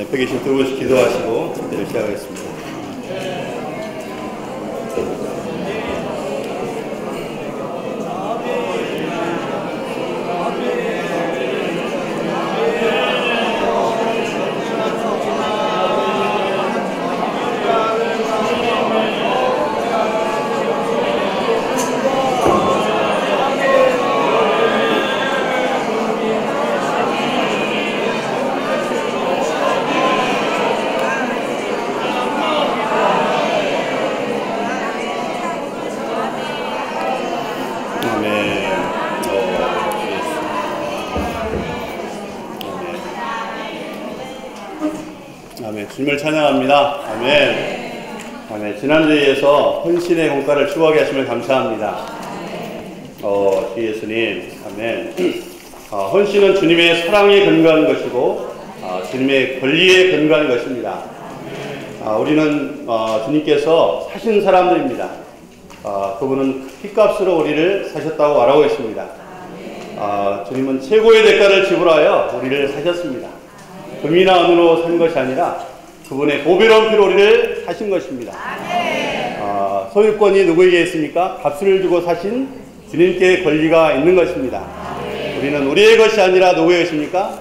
옆에 계신 두 분씩 기도하시고 기도를 시작하겠습니다. 주님을 찬양합니다. 아멘. 아멘. 지난주에 이어서 헌신의 공과를 추구하게 하심을 감사합니다. 주 예수님. 아멘. 헌신은 주님의 사랑에 근거한 것이고 주님의 권리에 근거한 것입니다. 우리는 주님께서 사신 사람들입니다. 그분은 핏값으로 우리를 사셨다고 말하고 있습니다. 주님은 최고의 대가를 지불하여 우리를 사셨습니다. 금이나 은으로 산 것이 아니라 그분의 보배로운 피로 우리를 사신 것입니다. 소유권이 누구에게 있습니까? 값을 주고 사신 주님께 권리가 있는 것입니다. 우리는 우리의 것이 아니라 누구의 것입니까?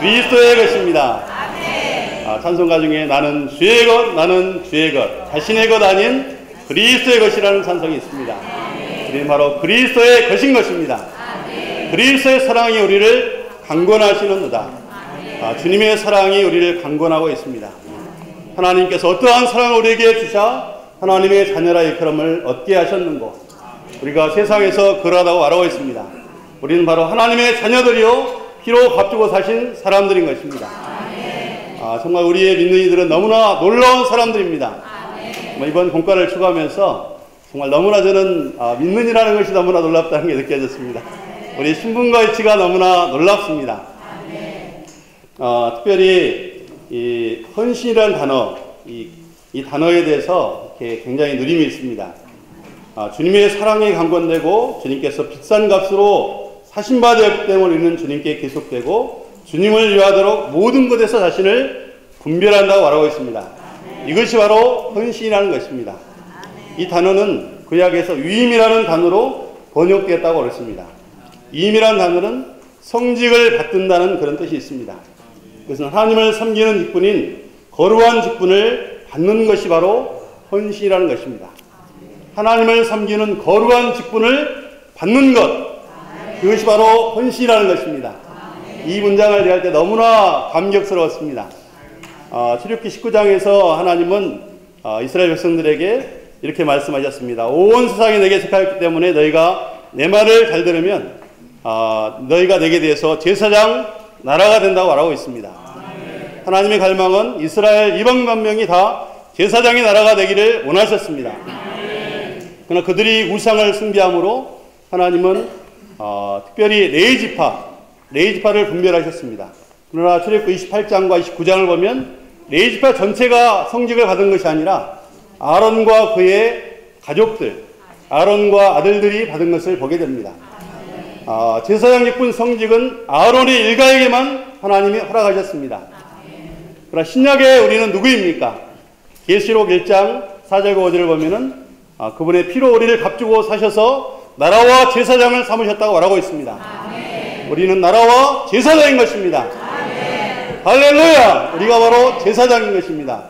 그리스도의 것입니다. 찬송가 중에 나는 주의 것, 나는 주의 것, 자신의 것 아닌 그리스도의 것이라는 찬송이 있습니다. 우리는 바로 그리스도의 것인 것입니다. 그리스도의 사랑이 우리를 강권하시는도다. 주님의 사랑이 우리를 강권하고 있습니다. 하나님께서 어떠한 사랑을 우리에게 주사 하나님의 자녀라 일컬음을 얻게 하셨는고 우리가 세상에서 그러하다고 말하고 있습니다. 우리는 바로 하나님의 자녀들이요 피로 값주고 사신 사람들인 것입니다. 정말 우리의 믿는 이들은 너무나 놀라운 사람들입니다. 이번 공과를 추구하면서 정말 너무나 저는 믿는 이라는 것이 너무나 놀랍다는 게 느껴졌습니다. 우리 신분과 위치가 너무나 놀랍습니다. 특별히 이 헌신이라는 단어, 이 단어에 대해서 이렇게 굉장히 누림이 있습니다. 주님의 사랑에 강권되고 주님께서 비싼 값으로 사신 바 되었기 때문에 우리는 주님께 계속되고 주님을 위하도록 모든 것에서 자신을 분별한다고 말하고 있습니다. 이것이 바로 헌신이라는 것입니다. 이 단어는 구약에서 위임이라는 단어로 번역되었다고 그랬습니다. 위임이라는 단어는 성직을 받든다는 그런 뜻이 있습니다. 그것은 하나님을 섬기는 직분인 거룩한 직분을 받는 것이 바로 헌신이라는 것입니다. 하나님을 섬기는 거룩한 직분을 받는 것, 그것이 바로 헌신이라는 것입니다. 이 문장을 대할 때 너무나 감격스러웠습니다. 출애굽기 19장에서 하나님은 이스라엘 백성들에게 이렇게 말씀하셨습니다. 온 세상이 내게 속하였기 때문에 너희가 내 말을 잘 들으면 너희가 내게 대해서 제사장 나라가 된다고 말하고 있습니다. 하나님의 갈망은 이스라엘 이방 만명이 다 제사장의 나라가 되기를 원하셨습니다. 그러나 그들이 우상을 숭배함으로 하나님은 특별히 레위지파를 분별하셨습니다. 그러나 출애굽기 28장과 29장을 보면 레위지파 전체가 성직을 받은 것이 아니라 아론과 그의 가족들, 아론과 아들들이 받은 것을 보게 됩니다. 제사장 직분 성직은 아론의 일가에게만 하나님이 허락하셨습니다. 그러나 신약에 우리는 누구입니까? 계시록 1장 4절과 5절을 보면은 그분의 피로 우리를 값주고 사셔서 나라와 제사장을 삼으셨다고 말하고 있습니다. 우리는 나라와 제사장인 것입니다. 할렐루야! 우리가 바로 제사장인 것입니다.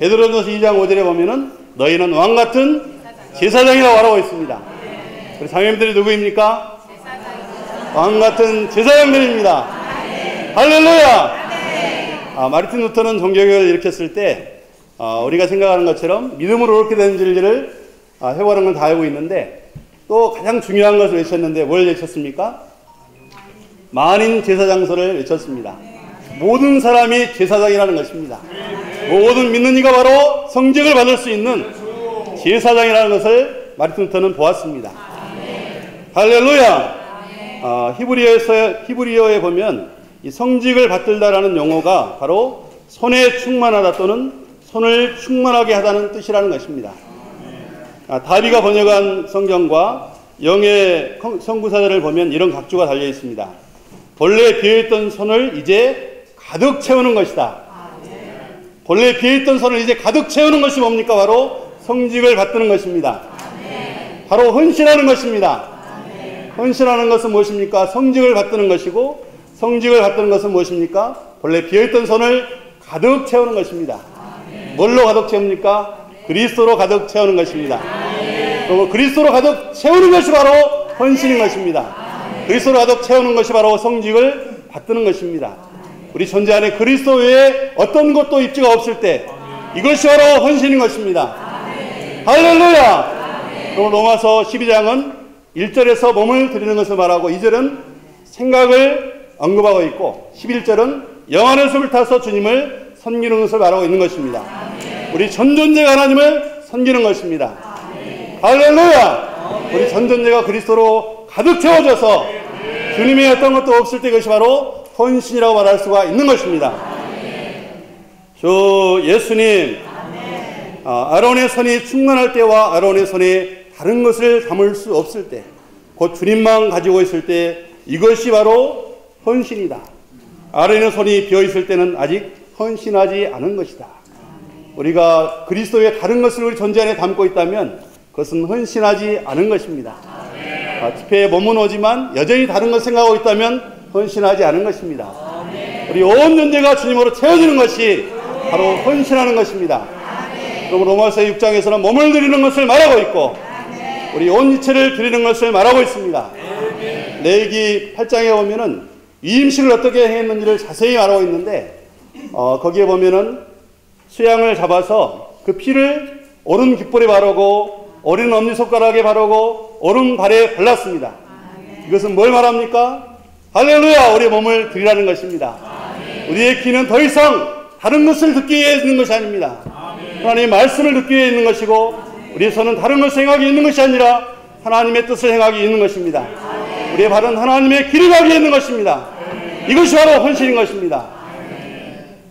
베드로전서 2장 5절에 보면은 너희는 왕같은 제사장이라고 말하고 있습니다. 우리 장님들이 누구입니까? 왕같은 제사장들입니다. 할렐루야! 마르틴 루터는 종교개혁을 일으켰을 때 우리가 생각하는 것처럼 믿음으로 옳게 되는 진리를 해보는 건 다 알고 있는데 또 가장 중요한 것을 외쳤는데 뭘 외쳤습니까? 만인 제사장서를 외쳤습니다. 모든 사람이 제사장이라는 것입니다. 모든 믿는 이가 바로 성직을 받을 수 있는 제사장이라는 것을 마르틴 루터는 보았습니다. 할렐루야! 히브리어에 보면 이 성직을 받들다라는 용어가 바로 손에 충만하다 또는 손을 충만하게 하다는 뜻이라는 것입니다. 다비가 번역한 성경과 영의 선구사들을 보면 이런 각주가 달려 있습니다. 본래 비어있던 손을 이제 가득 채우는 것이다. 본래 비어있던 손을 이제 가득 채우는 것이 뭡니까? 바로 성직을 받드는 것입니다. 바로 헌신하는 것입니다. 헌신하는 것은 무엇입니까? 성직을 받드는 것이고, 성직을 받드는 것은 무엇입니까? 본래 비어있던 손을 가득 채우는 것입니다. 뭘로 가득 채웁니까? 그리스도로 가득 채우는 것입니다. 그리고 그리스도로 가득 채우는 것이 바로 헌신인 것입니다. 그리스도로 가득 채우는 것이 바로 성직을 받드는 것입니다. 우리 존재 안에 그리스도 외에 어떤 것도 입지가 없을 때 이것이 바로 헌신인 것입니다. 할렐루야! 그리고 로마서 12장은 1절에서 몸을 드리는 것을 말하고 2절은 생각을 언급하고 있고 11절은 영안의 숨을 타서 주님을 섬기는 것을 말하고 있는 것입니다. 우리 전존재가 하나님을 섬기는 것입니다. 할렐루야! 우리 전존재가 그리스도로 가득 채워져서 주님의 어떤 것도 없을 때 이것이 바로 헌신이라고 말할 수가 있는 것입니다. 주 예수님, 아론의 손이 충만할 때와 아론의 손에 다른 것을 담을 수 없을 때, 곧 주님만 가지고 있을 때 이것이 바로 헌신이다. 아론의 손이 비어있을 때는 아직 헌신하지 않은 것이다. 우리가 그리스도의 다른 것을 우리 존재 안에 담고 있다면 그것은 헌신하지 않은 것입니다. 집회에 몸은 오지만 여전히 다른 것 생각하고 있다면 헌신하지 않은 것입니다. 우리 온 존재가 주님으로 채워지는 것이 바로 헌신하는 것입니다. 그럼 로마서 6장에서는 몸을 드리는 것을 말하고 있고 우리 온 이체를 드리는 것을 말하고 있습니다. 레위기 8장에 보면은 위임식을 어떻게 했는지를 자세히 말하고 있는데 거기에 보면은 수양을 잡아서 그 피를 오른 귓볼에 바르고 오른 엄지손가락에 바르고 오른 발에 발랐습니다. 이것은 뭘 말합니까? 할렐루야! 우리의 몸을 드리라는 것입니다. 우리의 귀는 더 이상 다른 것을 듣기 위해 있는 것이 아닙니다. 하나님의 말씀을 듣기 위해 있는 것이고 우리의 손은 다른 것을 행하기 있는 것이 아니라 하나님의 뜻을 행하기 있는 것입니다. 우리의 발은 하나님의 길을 가기 있는 것입니다. 이것이 바로 헌신인 것입니다.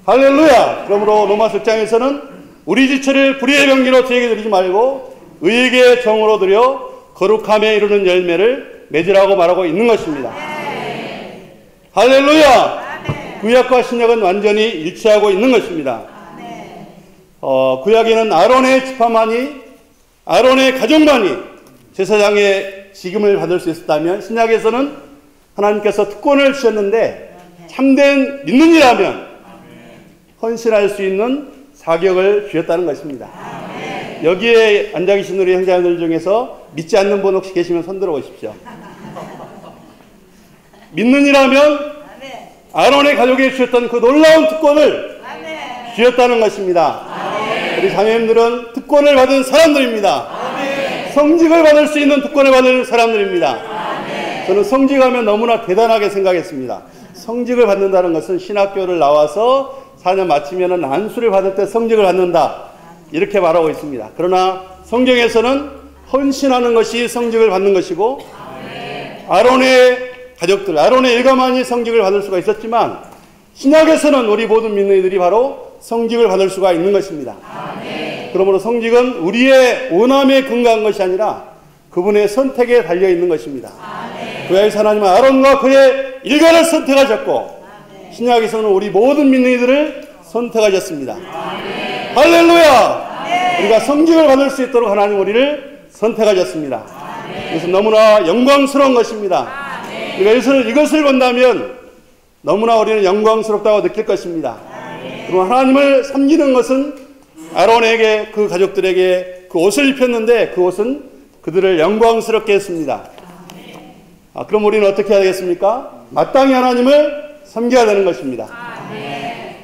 할렐루야! 그러므로 로마서 6장에서는 우리 지체를 불의의 병기로 저에게 드리지 말고 의에게 정으로 드려 거룩함에 이르는 열매를 맺으라고 말하고 있는 것입니다. 할렐루야! 구약과 신약은 완전히 일치하고 있는 것입니다. 구약에는 아론의 지파만이, 아론의 가족만이 제사장의 직임을 받을 수 있었다면 신약에서는 하나님께서 특권을 주셨는데 참된 믿는 이라면 헌신할 수 있는 자격을 주셨다는 것입니다. 여기에 앉아 계신 우리 형제들 중에서 믿지 않는 분 혹시 계시면 손 들어 보십시오. 믿는 이라면 아론의 가족에 주셨던 그 놀라운 특권을 주셨다는 것입니다. 우리 자매님들은 특권을 받은 사람들입니다. 성직을 받을 수 있는 특권을 받은 사람들입니다. 저는 성직하면 너무나 대단하게 생각했습니다. 성직을 받는다는 것은 신학교를 나와서 4년 마치면 안수를 받을 때 성직을 받는다 이렇게 말하고 있습니다. 그러나 성경에서는 헌신하는 것이 성직을 받는 것이고 아론의 가족들, 아론의 일가만이 성직을 받을 수가 있었지만 신약에서는 우리 모든 믿는 이들이 바로 성직을 받을 수가 있는 것입니다. 그러므로 성직은 우리의 원함에 근거한 것이 아니라 그분의 선택에 달려있는 것입니다. 구약에서 하나님은 아론과 그의 일가를 선택하셨고 신약에서는 우리 모든 믿는 이들을 선택하셨습니다. 할렐루야! 우리가 성직을 받을 수 있도록 하나님 우리를 선택하셨습니다. 이것은 너무나 영광스러운 것입니다. 우리가 이것을 본다면 너무나 우리는 영광스럽다고 느낄 것입니다. 그리고 하나님을 섬기는 것은 아론에게 그 가족들에게 그 옷을 입혔는데 그 옷은 그들을 영광스럽게 했습니다. 그럼 우리는 어떻게 해야 되겠습니까? 마땅히 하나님을 섬겨야 되는 것입니다.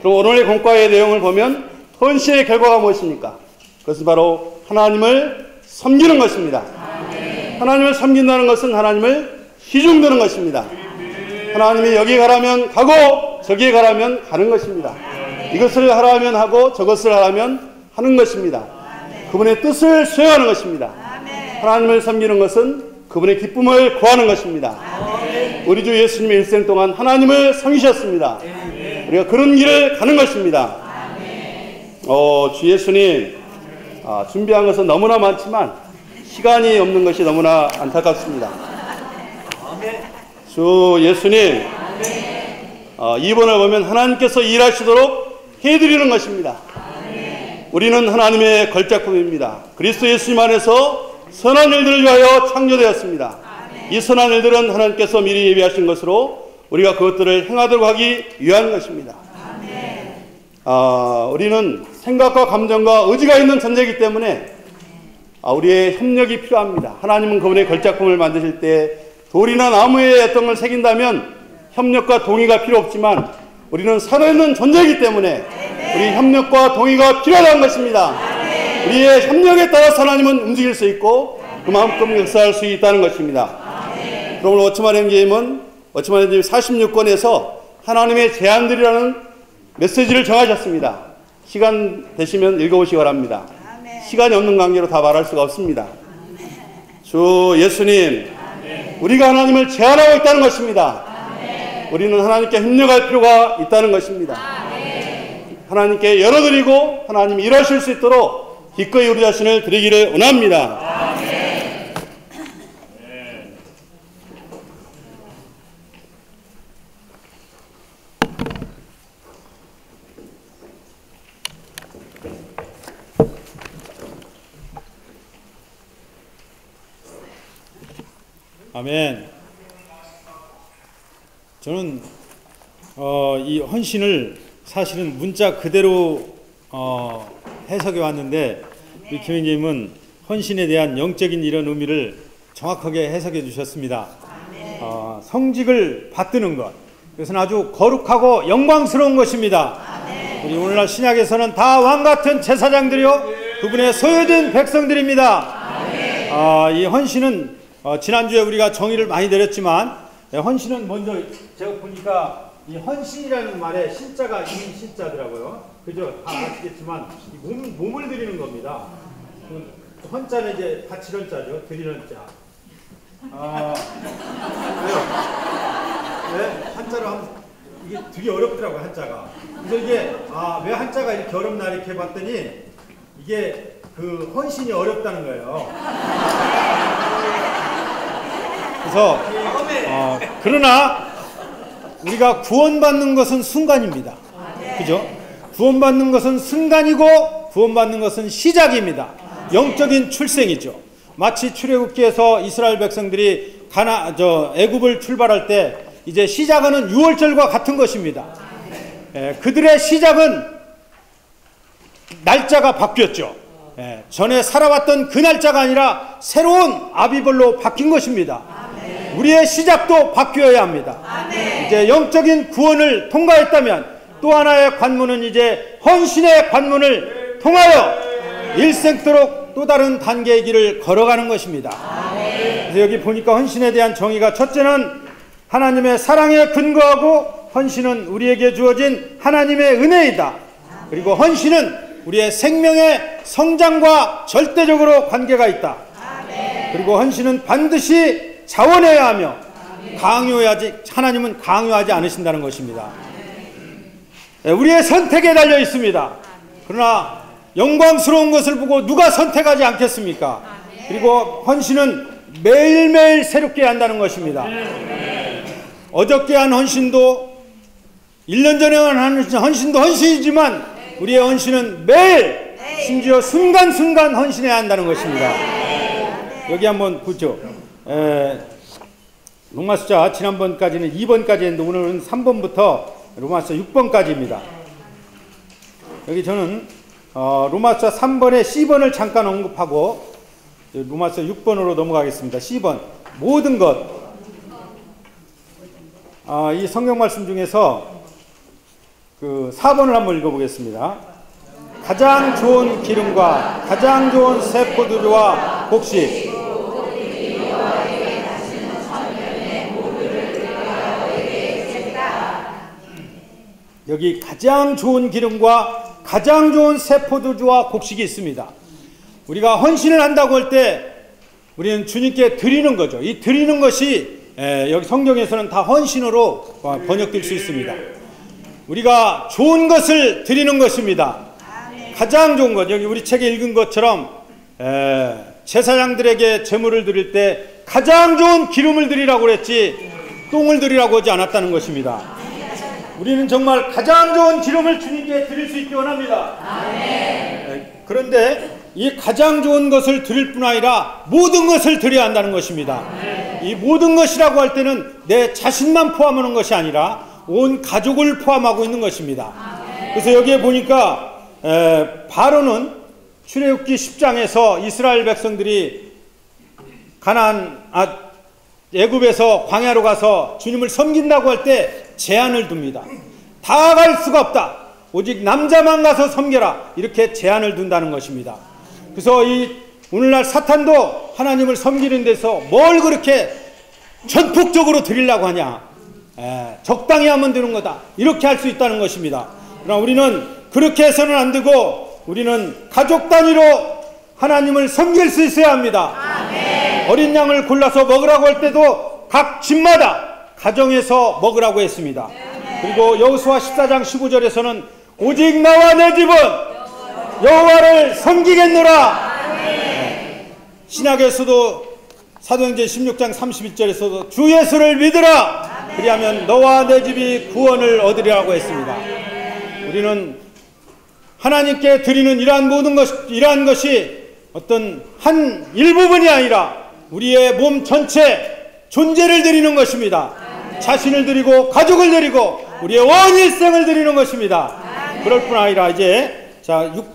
그럼 오늘의 공과의 내용을 보면 헌신의 결과가 무엇입니까? 그것은 바로 하나님을 섬기는 것입니다. 하나님을 섬긴다는 것은 하나님을 시중드는 것입니다. 하나님이 여기 가라면 가고 저기에 가라면 가는 것입니다. 이것을 하라면 하고 저것을 하라면 하는 것입니다. 그분의 뜻을 수행하는 것입니다. 하나님을 섬기는 것은 그분의 기쁨을 구하는 것입니다. 우리 주 예수님의 일생 동안 하나님을 섬기셨습니다. 우리가 그런 길을 가는 것입니다. 주 예수님 준비한 것은 너무나 많지만 시간이 없는 것이 너무나 안타깝습니다. 주 예수님 2번을 보면 하나님께서 일하시도록 해드리는 것입니다. 우리는 하나님의 걸작품입니다. 그리스도 예수님 안에서 선한 일들을 위하여 창조되었습니다. 이 선한 일들은 하나님께서 미리 예비하신 것으로 우리가 그것들을 행하도록 하기 위한 것입니다. 우리는 생각과 감정과 의지가 있는 존재이기 때문에 우리의 협력이 필요합니다. 하나님은 그분의 걸작품을 만드실 때 돌이나 나무에 어떤 걸 새긴다면 협력과 동의가 필요 없지만 우리는 살아있는 존재이기 때문에 우리 협력과 동의가 필요한 것입니다. 우리의 협력에 따라서 하나님은 움직일 수 있고 그만큼 역사할 수 있다는 것입니다. 그러므로 워치만 엔게임은 워치만 엔게임 46권에서 하나님의 제안들이라는 메시지를 정하셨습니다. 시간 되시면 읽어보시기 바랍니다. 시간이 없는 관계로 다 말할 수가 없습니다. 주 예수님, 우리가 하나님을 제안하고 있다는 것입니다. 우리는 하나님께 협력할 필요가 있다는 것입니다. 하나님께 열어드리고 하나님이 일하실 수 있도록 기꺼이 우리 자신을 드리기를 원합니다. 아멘. 저는 이 헌신을 사실은 문자 그대로 해석해 왔는데 우리 교수님은 헌신에 대한 영적인 이런 의미를 정확하게 해석해 주셨습니다. 성직을 받드는 것, 그것은 아주 거룩하고 영광스러운 것입니다. 우리 오늘날 신약에서는 다 왕같은 제사장들이요 그분의 소유된 백성들입니다. 이 헌신은 지난주에 우리가 정의를 많이 내렸지만 헌신은 먼저 제가 보니까 이 헌신이라는 말에 신자가 이민 신자더라고요. 그죠? 다 아시겠지만 몸을 드리는 겁니다. 헌자는 이제 바치는 자죠. 드리는 자. 왜요? 왜? 한자로 하면 이게 되게 어렵더라고요. 한자가. 그래서 이게 왜 한자가 이렇게 어렵나 이렇게 봤더니 이게 그 헌신이 어렵다는 거예요. 그래서 그러나 우리가 구원받는 것은 순간입니다. 그죠? 구원받는 것은 순간이고 구원받는 것은 시작입니다. 영적인 출생이죠. 마치 출애굽기에서 이스라엘 백성들이 애굽을 출발할 때 이제 시작하는 유월절과 같은 것입니다. 그들의 시작은 날짜가 바뀌었죠. 전에 살아왔던 그 날짜가 아니라 새로운 아비벌로 바뀐 것입니다. 우리의 시작도 바뀌어야 합니다. 이제 영적인 구원을 통과했다면 또 하나의 관문은 이제 헌신의 관문을 통하여 일생토록 또 다른 단계의 길을 걸어가는 것입니다. 그래서 여기 보니까 헌신에 대한 정의가 첫째는 하나님의 사랑에 근거하고 헌신은 우리에게 주어진 하나님의 은혜이다. 그리고 헌신은 우리의 생명의 성장과 절대적으로 관계가 있다. 그리고 헌신은 반드시 자원해야 하며 하나님은 강요하지 않으신다는 것입니다. 우리의 선택에 달려 있습니다. 그러나 영광스러운 것을 보고 누가 선택하지 않겠습니까? 그리고 헌신은 매일매일 새롭게 한다는 것입니다. 어저께 한 헌신도 1년 전에 한 헌신도 헌신이지만 우리의 헌신은 매일 심지어 순간순간 헌신해야 한다는 것입니다. 여기 한번 보죠. 로마서 지난번까지는 2번까지 했는데 오늘은 3번부터 로마서 6번까지입니다. 여기 저는 로마서 3번에 C번을 잠깐 언급하고 로마서 6번으로 넘어가겠습니다. C번 모든 것. 이 성경 말씀 중에서 그 4번을 한번 읽어보겠습니다. 가장 좋은 기름과 가장 좋은 새 포도주와 곡식. 여기 가장 좋은 기름과 가장 좋은 새 포도주와 곡식이 있습니다. 우리가 헌신을 한다고 할 때 우리는 주님께 드리는 거죠. 이 드리는 것이 여기 성경에서는 다 헌신으로 번역될 수 있습니다. 우리가 좋은 것을 드리는 것입니다. 가장 좋은 것, 여기 우리 책에 읽은 것처럼 제사장들에게 제물을 드릴 때 가장 좋은 기름을 드리라고 그랬지 똥을 드리라고 하지 않았다는 것입니다. 우리는 정말 가장 좋은 기름을 주님께 드릴 수 있기 원합니다. 그런데 이 가장 좋은 것을 드릴 뿐 아니라 모든 것을 드려야 한다는 것입니다. 이 모든 것이라고 할 때는 내 자신만 포함하는 것이 아니라 온 가족을 포함하고 있는 것입니다. 그래서 여기에 보니까 바로는 출애굽기 10장에서 이스라엘 백성들이 애굽에서 광야로 가서 주님을 섬긴다고 할 때 제한을 둡니다. 다 갈 수가 없다. 오직 남자만 가서 섬겨라. 이렇게 제한을 둔다는 것입니다. 그래서 오늘날 사탄도 하나님을 섬기는 데서 뭘 그렇게 전폭적으로 드리려고 하냐. 적당히 하면 되는 거다. 이렇게 할 수 있다는 것입니다. 그러나 우리는 그렇게 해서는 안 되고 우리는 가족 단위로 하나님을 섬길 수 있어야 합니다. 아멘. 어린 양을 골라서 먹으라고 할 때도 각 집마다 가정에서 먹으라고 했습니다. 그리고 여호수아 14장 15절에서는 오직 나와 내 집은 여호와를 섬기겠노라. 신약에서도 사도행전 16장 31절에서도 주 예수를 믿으라. 그리하면 너와 내 집이 구원을 얻으리라고 했습니다. 우리는 하나님께 드리는 이러한 것이 어떤 한 일부분이 아니라 우리의 몸 전체 존재를 드리는 것입니다. 자신을 드리고 가족을 드리고 우리의 온 일생을 드리는 것입니다. 그럴 뿐 아니라 이제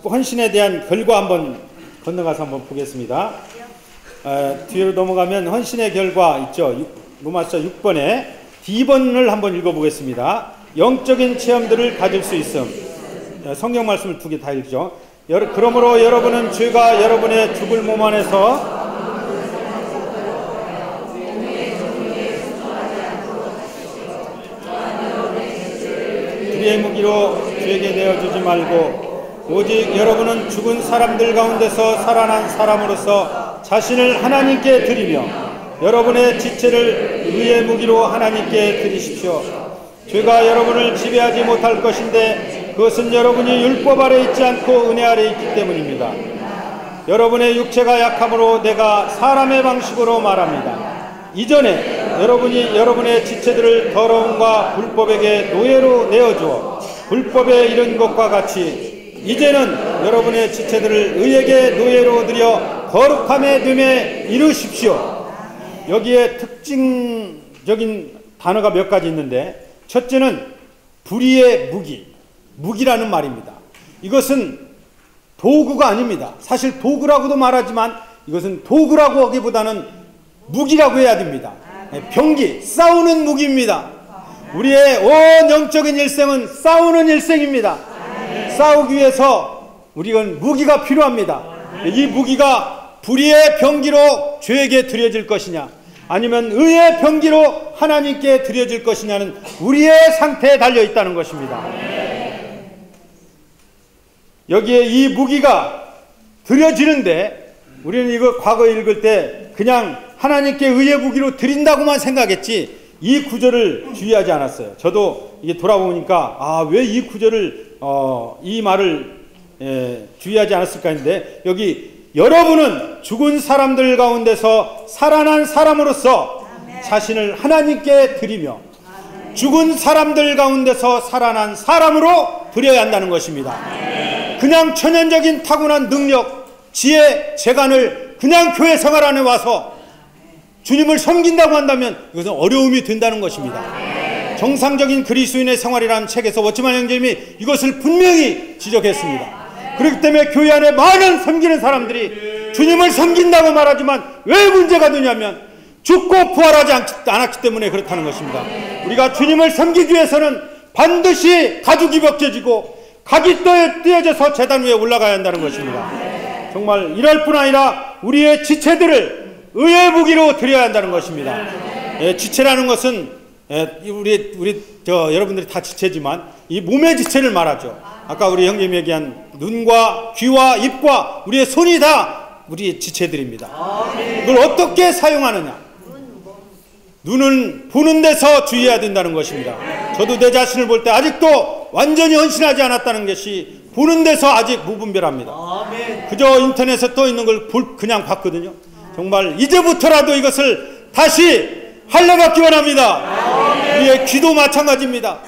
헌신에 대한 결과 한번 건너가서 한번 보겠습니다. 뒤로 넘어가면 헌신의 결과 있죠. 로마서 6번에 D번을 한번 읽어보겠습니다. 영적인 체험들을 가질 수 있음. 성경 말씀을 두 개 다 읽죠. 그러므로 여러분은 죄가 여러분의 죽을 몸 안에서 불의의 무기로 죄에게 내어주지 말고 오직 여러분은 죽은 사람들 가운데서 살아난 사람으로서 자신을 하나님께 드리며 여러분의 지체를 의의 무기로 하나님께 드리십시오. 죄가 여러분을 지배하지 못할 것인데 그것은 여러분이 율법 아래 있지 않고 은혜 아래 있기 때문입니다. 여러분의 육체가 약함으로 내가 사람의 방식으로 말합니다. 이전에 여러분이 여러분의 지체들을 더러움과 불법에게 노예로 내어주어 불법에 이른 것과 같이 이제는 여러분의 지체들을 의에게 노예로 들여 거룩함의 됨에 이르십시오. 여기에 특징적인 단어가 몇 가지 있는데 첫째는 불의의 무기라는 말입니다. 이것은 도구가 아닙니다. 사실 도구라고도 말하지만 이것은 도구라고 하기보다는 무기라고 해야 됩니다. 병기, 싸우는 무기입니다. 우리의 온 영적인 일생은 싸우는 일생입니다. 싸우기 위해서 우리는 무기가 필요합니다. 이 무기가 불의의 병기로 죄에게 드려질 것이냐 아니면 의의 병기로 하나님께 드려질 것이냐는 우리의 상태에 달려있다는 것입니다. 여기에 이 무기가 드려지는데 우리는 이거 과거 읽을 때 그냥 하나님께 의의 무기로 드린다고만 생각했지 이 구절을 주의하지 않았어요. 저도 이게 돌아보니까 왜 이 구절을 이 말을 주의하지 않았을까 했는데 여기 여러분은 죽은 사람들 가운데서 살아난 사람으로서 자신을 하나님께 드리며 죽은 사람들 가운데서 살아난 사람으로 드려야 한다는 것입니다. 그냥 천연적인 타고난 능력, 지혜, 재간을 그냥 교회 생활 안에 와서 주님을 섬긴다고 한다면 이것은 어려움이 된다는 것입니다. 정상적인 그리스도인의 생활이라는 책에서 워치만 형제님이 이것을 분명히 지적했습니다. 그렇기 때문에 교회 안에 많은 섬기는 사람들이 주님을 섬긴다고 말하지만 왜 문제가 되냐면 죽고 부활하지 않았기 때문에 그렇다는 것입니다. 우리가 주님을 섬기기 위해서는 반드시 가죽이 벗겨지고 각이 떼어져서 제단 위에 올라가야 한다는 것입니다. 정말 이럴 뿐 아니라 우리의 지체들을 의의 무기로 드려야 한다는 것입니다. 지체라는 것은 여러분들이 다 지체지만 이 몸의 지체를 말하죠. 아까 우리 형님이 얘기한 눈과 귀와 입과 우리의 손이 다 우리의 지체들입니다. 이걸 어떻게 사용하느냐? 눈은 보는 데서 주의해야 된다는 것입니다. 저도 내 자신을 볼 때 아직도 완전히 헌신하지 않았다는 것이 보는 데서 아직 무분별합니다. 그저 인터넷에 떠 있는 걸 그냥 봤거든요. 정말 이제부터라도 이것을 다시 할례받기 원합니다. 우리의 귀도 마찬가지입니다.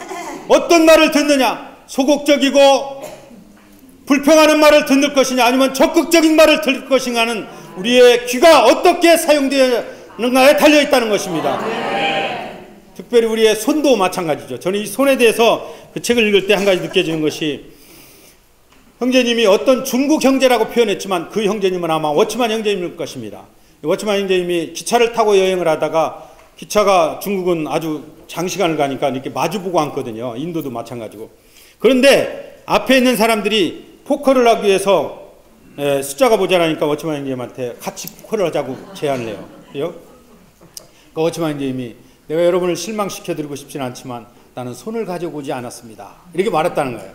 어떤 말을 듣느냐? 소극적이고 불평하는 말을 듣는 것이냐 아니면 적극적인 말을 들을 것인가는 우리의 귀가 어떻게 사용되는가에 달려있다는 것입니다. 특별히 우리의 손도 마찬가지죠. 저는 이 손에 대해서 그 책을 읽을 때 한 가지 느껴지는 것이, 형제님이 어떤 중국 형제라고 표현했지만 그 형제님은 아마 워치만 형제님일 것입니다. 워치만 형제님이 기차를 타고 여행을 하다가 기차가 중국은 아주 장시간을 가니까 이렇게 마주보고 앉거든요. 인도도 마찬가지고. 그런데 앞에 있는 사람들이 포커를 하기 위해서 숫자가 모자라니까 워치만 형제님한테 같이 포커를 하자고 제안을 해요. 그래요? 그 워치만 형제님이 내가 여러분을 실망시켜드리고 싶지는 않지만 나는 손을 가져오지 않았습니다. 이렇게 말했다는 거예요.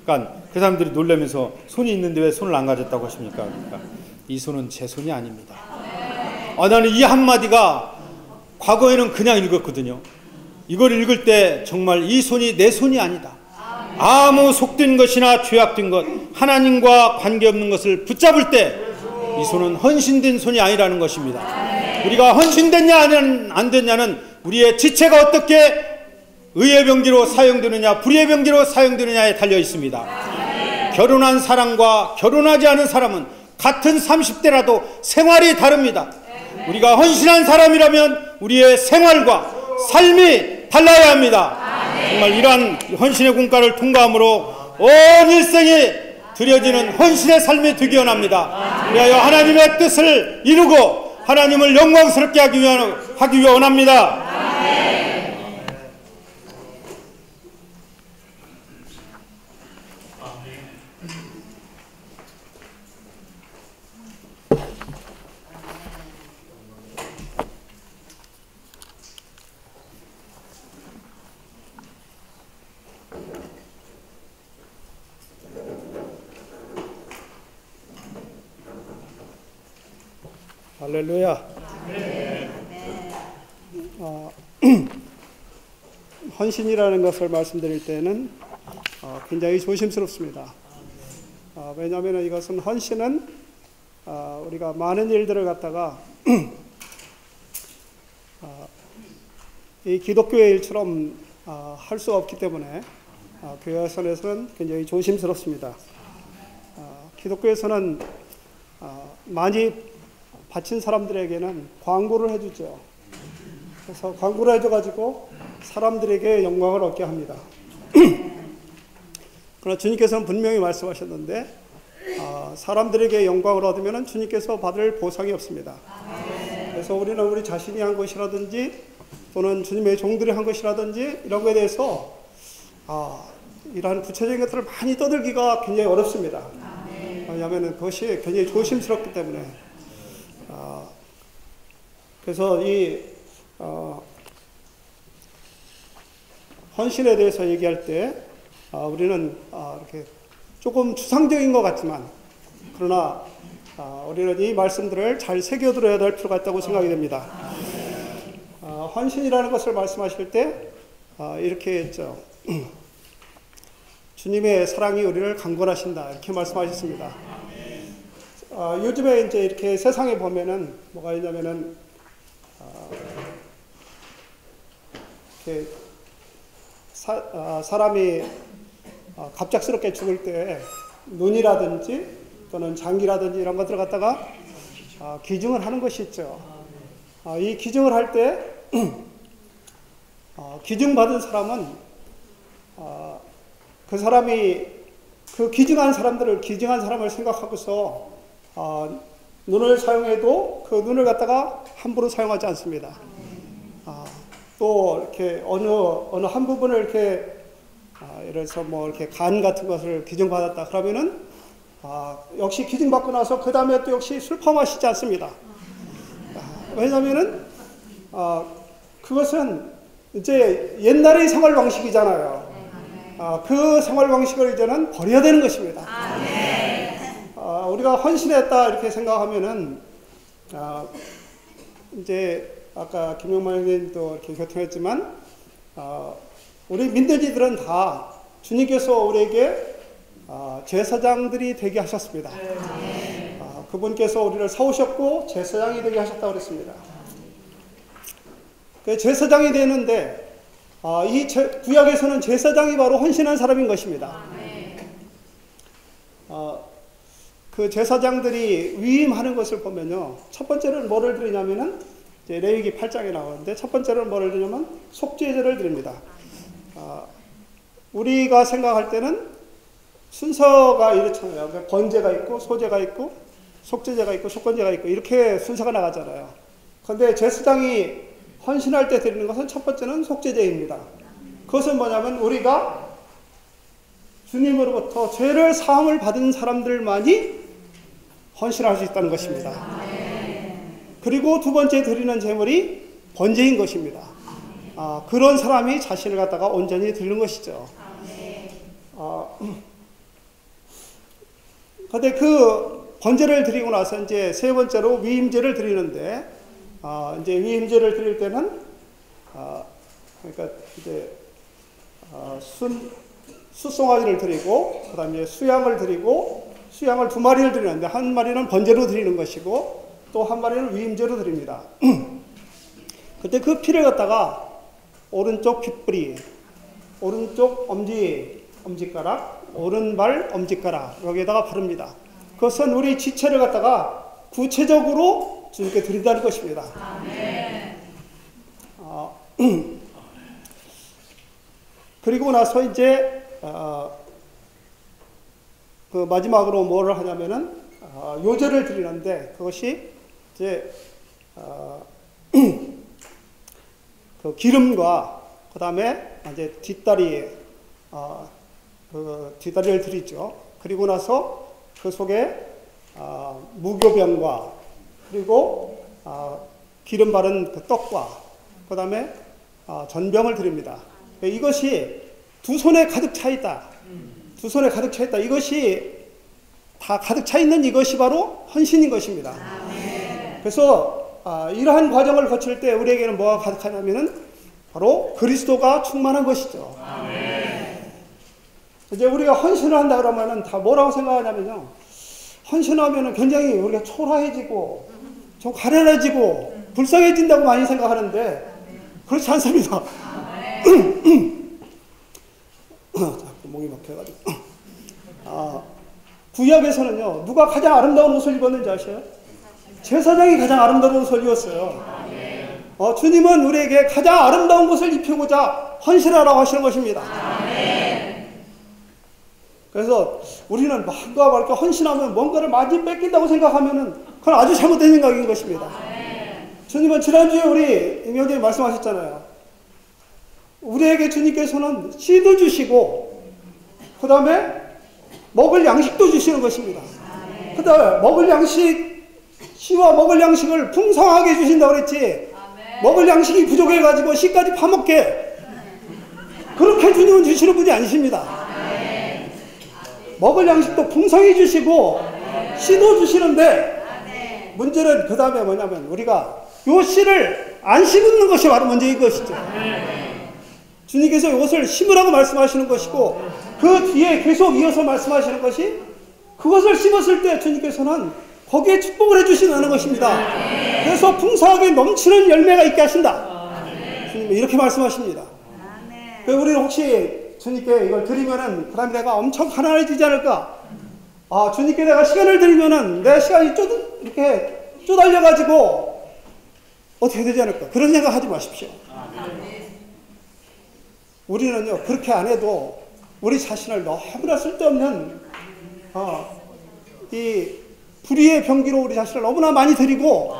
그러니까 그 사람들이 놀라면서 손이 있는데 왜 손을 안 가졌다고 하십니까? 그러니까 이 손은 제 손이 아닙니다. 나는 이 한마디가 과거에는 그냥 읽었거든요. 이걸 읽을 때 정말 이 손이 내 손이 아니다. 아무 속된 것이나 죄악된 것, 하나님과 관계없는 것을 붙잡을 때 이 손은 헌신된 손이 아니라는 것입니다. 우리가 헌신됐냐 안 됐냐는 우리의 지체가 어떻게 의의 병기로 사용되느냐 불의의 병기로 사용되느냐에 달려 있습니다. 결혼한 사람과 결혼하지 않은 사람은 같은 30대라도 생활이 다릅니다. 우리가 헌신한 사람이라면 우리의 생활과 삶이 달라야 합니다. 정말 이러한 헌신의 공과를 통과함으로 온 일생이 드려지는 헌신의 삶이 되기 원합니다. 그리하여 하나님의 뜻을 이루고 하나님을 영광스럽게 하기 위해 원합니다. 할렐루야. 헌신이라는 것을 말씀드릴 때는 굉장히 조심스럽습니다. 왜냐하면 이것은 헌신은 우리가 많은 일들을 갖다가 이 기독교의 일처럼 할 수 없기 때문에 교회에서는 굉장히 조심스럽습니다. 기독교에서는 많이 바친 사람들에게는 광고를 해주죠. 그래서 광고를 해줘가지고 사람들에게 영광을 얻게 합니다. 그러나 주님께서는 분명히 말씀하셨는데 사람들에게 영광을 얻으면 주님께서 받을 보상이 없습니다. 그래서 우리는 우리 자신이 한 것이라든지 또는 주님의 종들이 한 것이라든지 이런 것에 대해서 이러한 구체적인 것들을 많이 떠들기가 굉장히 어렵습니다. 왜냐하면 그것이 굉장히 조심스럽기 때문에. 그래서 이 헌신에 대해서 얘기할 때 우리는 이렇게 조금 추상적인 것 같지만 그러나 우리는 이 말씀들을 잘 새겨들어야 될 필요가 있다고 생각이 됩니다. 헌신이라는 것을 말씀하실 때 이렇게 했죠. 주님의 사랑이 우리를 강권하신다 이렇게 말씀하셨습니다. 요즘에 이제 이렇게 세상에 보면은 뭐가 있냐면은 이렇게 사람이 갑작스럽게 죽을 때 눈이라든지 또는 장기라든지 이런 것들을 갖다가 기증을 하는 것이 있죠. 이 기증을 할 때 기증받은 사람은 그 사람이 그 기증한 사람을 생각하고서 눈을 사용해도 그 눈을 갖다가 함부로 사용하지 않습니다. 또 이렇게 어느 한 부분을 이렇게 예를 들어서 뭐 이렇게 간 같은 것을 기증받았다 그러면은 역시 기증받고 나서 그 다음에 또 역시 술 포함하시지 않습니다. 왜냐면은 그것은 이제 옛날의 생활 방식이잖아요. 그 생활 방식을 이제는 버려야 되는 것입니다. 우리가 헌신했다 이렇게 생각하면은 이제 아까 김용만 의원님도 이렇게 교통했지만 우리 민들이들은 다 주님께서 우리에게 제사장들이 되게 하셨습니다. 그분께서 우리를 사오셨고 제사장이 되게 하셨다고 그랬습니다. 그 제사장이 되는데 이 구약에서는 제사장이 바로 헌신한 사람인 것입니다. 그 제사장들이 위임하는 것을 보면요. 첫 번째는 뭐를 드리냐면은 이제 레위기 8장에 나오는데 첫 번째는 뭐를 드리냐면 속죄제를 드립니다. 우리가 생각할 때는 순서가 이렇잖아요. 그러니까 번제가 있고 소제가 있고 속죄제가 있고 속건제가 있고 이렇게 순서가 나가잖아요. 그런데 제사장이 헌신할 때 드리는 것은 첫 번째는 속죄제입니다. 그것은 뭐냐면 우리가 주님으로부터 죄를 사함을 받은 사람들만이 헌신할 수 있다는 것입니다. 그리고 두 번째 드리는 제물이 번제인 것입니다. 그런 사람이 자신을 갖다가 온전히 드리는 것이죠. 그런데 그 번제를 드리고 나서 이제 세 번째로 위임제를 드리는데, 이제 위임제를 드릴 때는, 그러니까 이제, 숫송아지를 드리고, 그 다음에 수양을 드리고, 수양을 2마리를 드리는데, 한 마리는 번제로 드리는 것이고, 또 한 마리는 위임제로 드립니다. 그때 그 피를 갖다가 오른쪽 귓불이, 오른쪽 엄지가락, 오른발 엄지가락, 여기에다가 바릅니다. 그것은 우리 지체를 갖다가 구체적으로 주님께 드린다는 것입니다. 그리고 나서 이제, 그 마지막으로 뭐를 하냐면은, 요제를 드리는데, 그것이 이제, 그 기름과, 그 다음에 이제 뒷다리에, 그 뒷다리를 드리죠. 그리고 나서 그 속에, 무교병과, 그리고, 기름 바른 그 떡과, 그 다음에, 전병을 드립니다. 이것이 두 손에 가득 차 있다. 두 손에 가득 차 있다. 이것이 다 가득 차 있는 이것이 바로 헌신인 것입니다. 그래서 이러한 과정을 거칠 때 우리에게는 뭐가 가득하냐면은 바로 그리스도가 충만한 것이죠. 이제 우리가 헌신을 한다 그러면은 다 뭐라고 생각하냐면요. 헌신하면은 굉장히 우리가 초라해지고 좀 가련해지고 불쌍해진다고 많이 생각하는데 그렇지 않습니다. 목이 막혀가지고. 구약에서는요, 누가 가장 아름다운 옷을 입었는지 아세요? 제사장이 가장 아름다운 옷을 입었어요. 주님은 우리에게 가장 아름다운 것을 입히고자 헌신하라고 하시는 것입니다. 그래서 우리는 뭔가 이렇게 헌신하면 뭔가를 많이 뺏긴다고 생각하면은 그건 아주 잘못된 생각인 것입니다. 주님은 지난주에 우리 임영재님 말씀하셨잖아요. 우리에게 주님께서는 씨도 주시고 그 다음에 먹을 양식도 주시는 것입니다. 그 다음에 먹을 양식, 씨와 먹을 양식을 풍성하게 주신다고 그랬지. 먹을 양식이 부족해가지고 씨까지 파먹게 그렇게 주님은 주시는 분이 아니십니다. 먹을 양식도 풍성히 주시고 씨도 주시는데 문제는 그 다음에 뭐냐면 우리가 요 씨를 안 심는 것이 바로 문제인 것이죠. 주님께서 이것을 심으라고 말씀하시는 것이고 그 뒤에 계속 이어서 말씀하시는 것이 그것을 심었을 때 주님께서는 거기에 축복을 해주신다는 것입니다. 그래서 풍성하게 넘치는 열매가 있게 하신다. 주님은 이렇게 말씀하십니다. 우리는 혹시 주님께 이걸 드리면은 그 다음에 내가 엄청 가난해지지 않을까? 주님께 내가 시간을 드리면은 내 시간이 이렇게 쪼달려가지고 어떻게 되지 않을까? 그런 생각 하지 마십시오. 우리는요, 그렇게 안 해도 우리 자신을 너무나 쓸데없는, 이 불의의 병기로 우리 자신을 너무나 많이 드리고,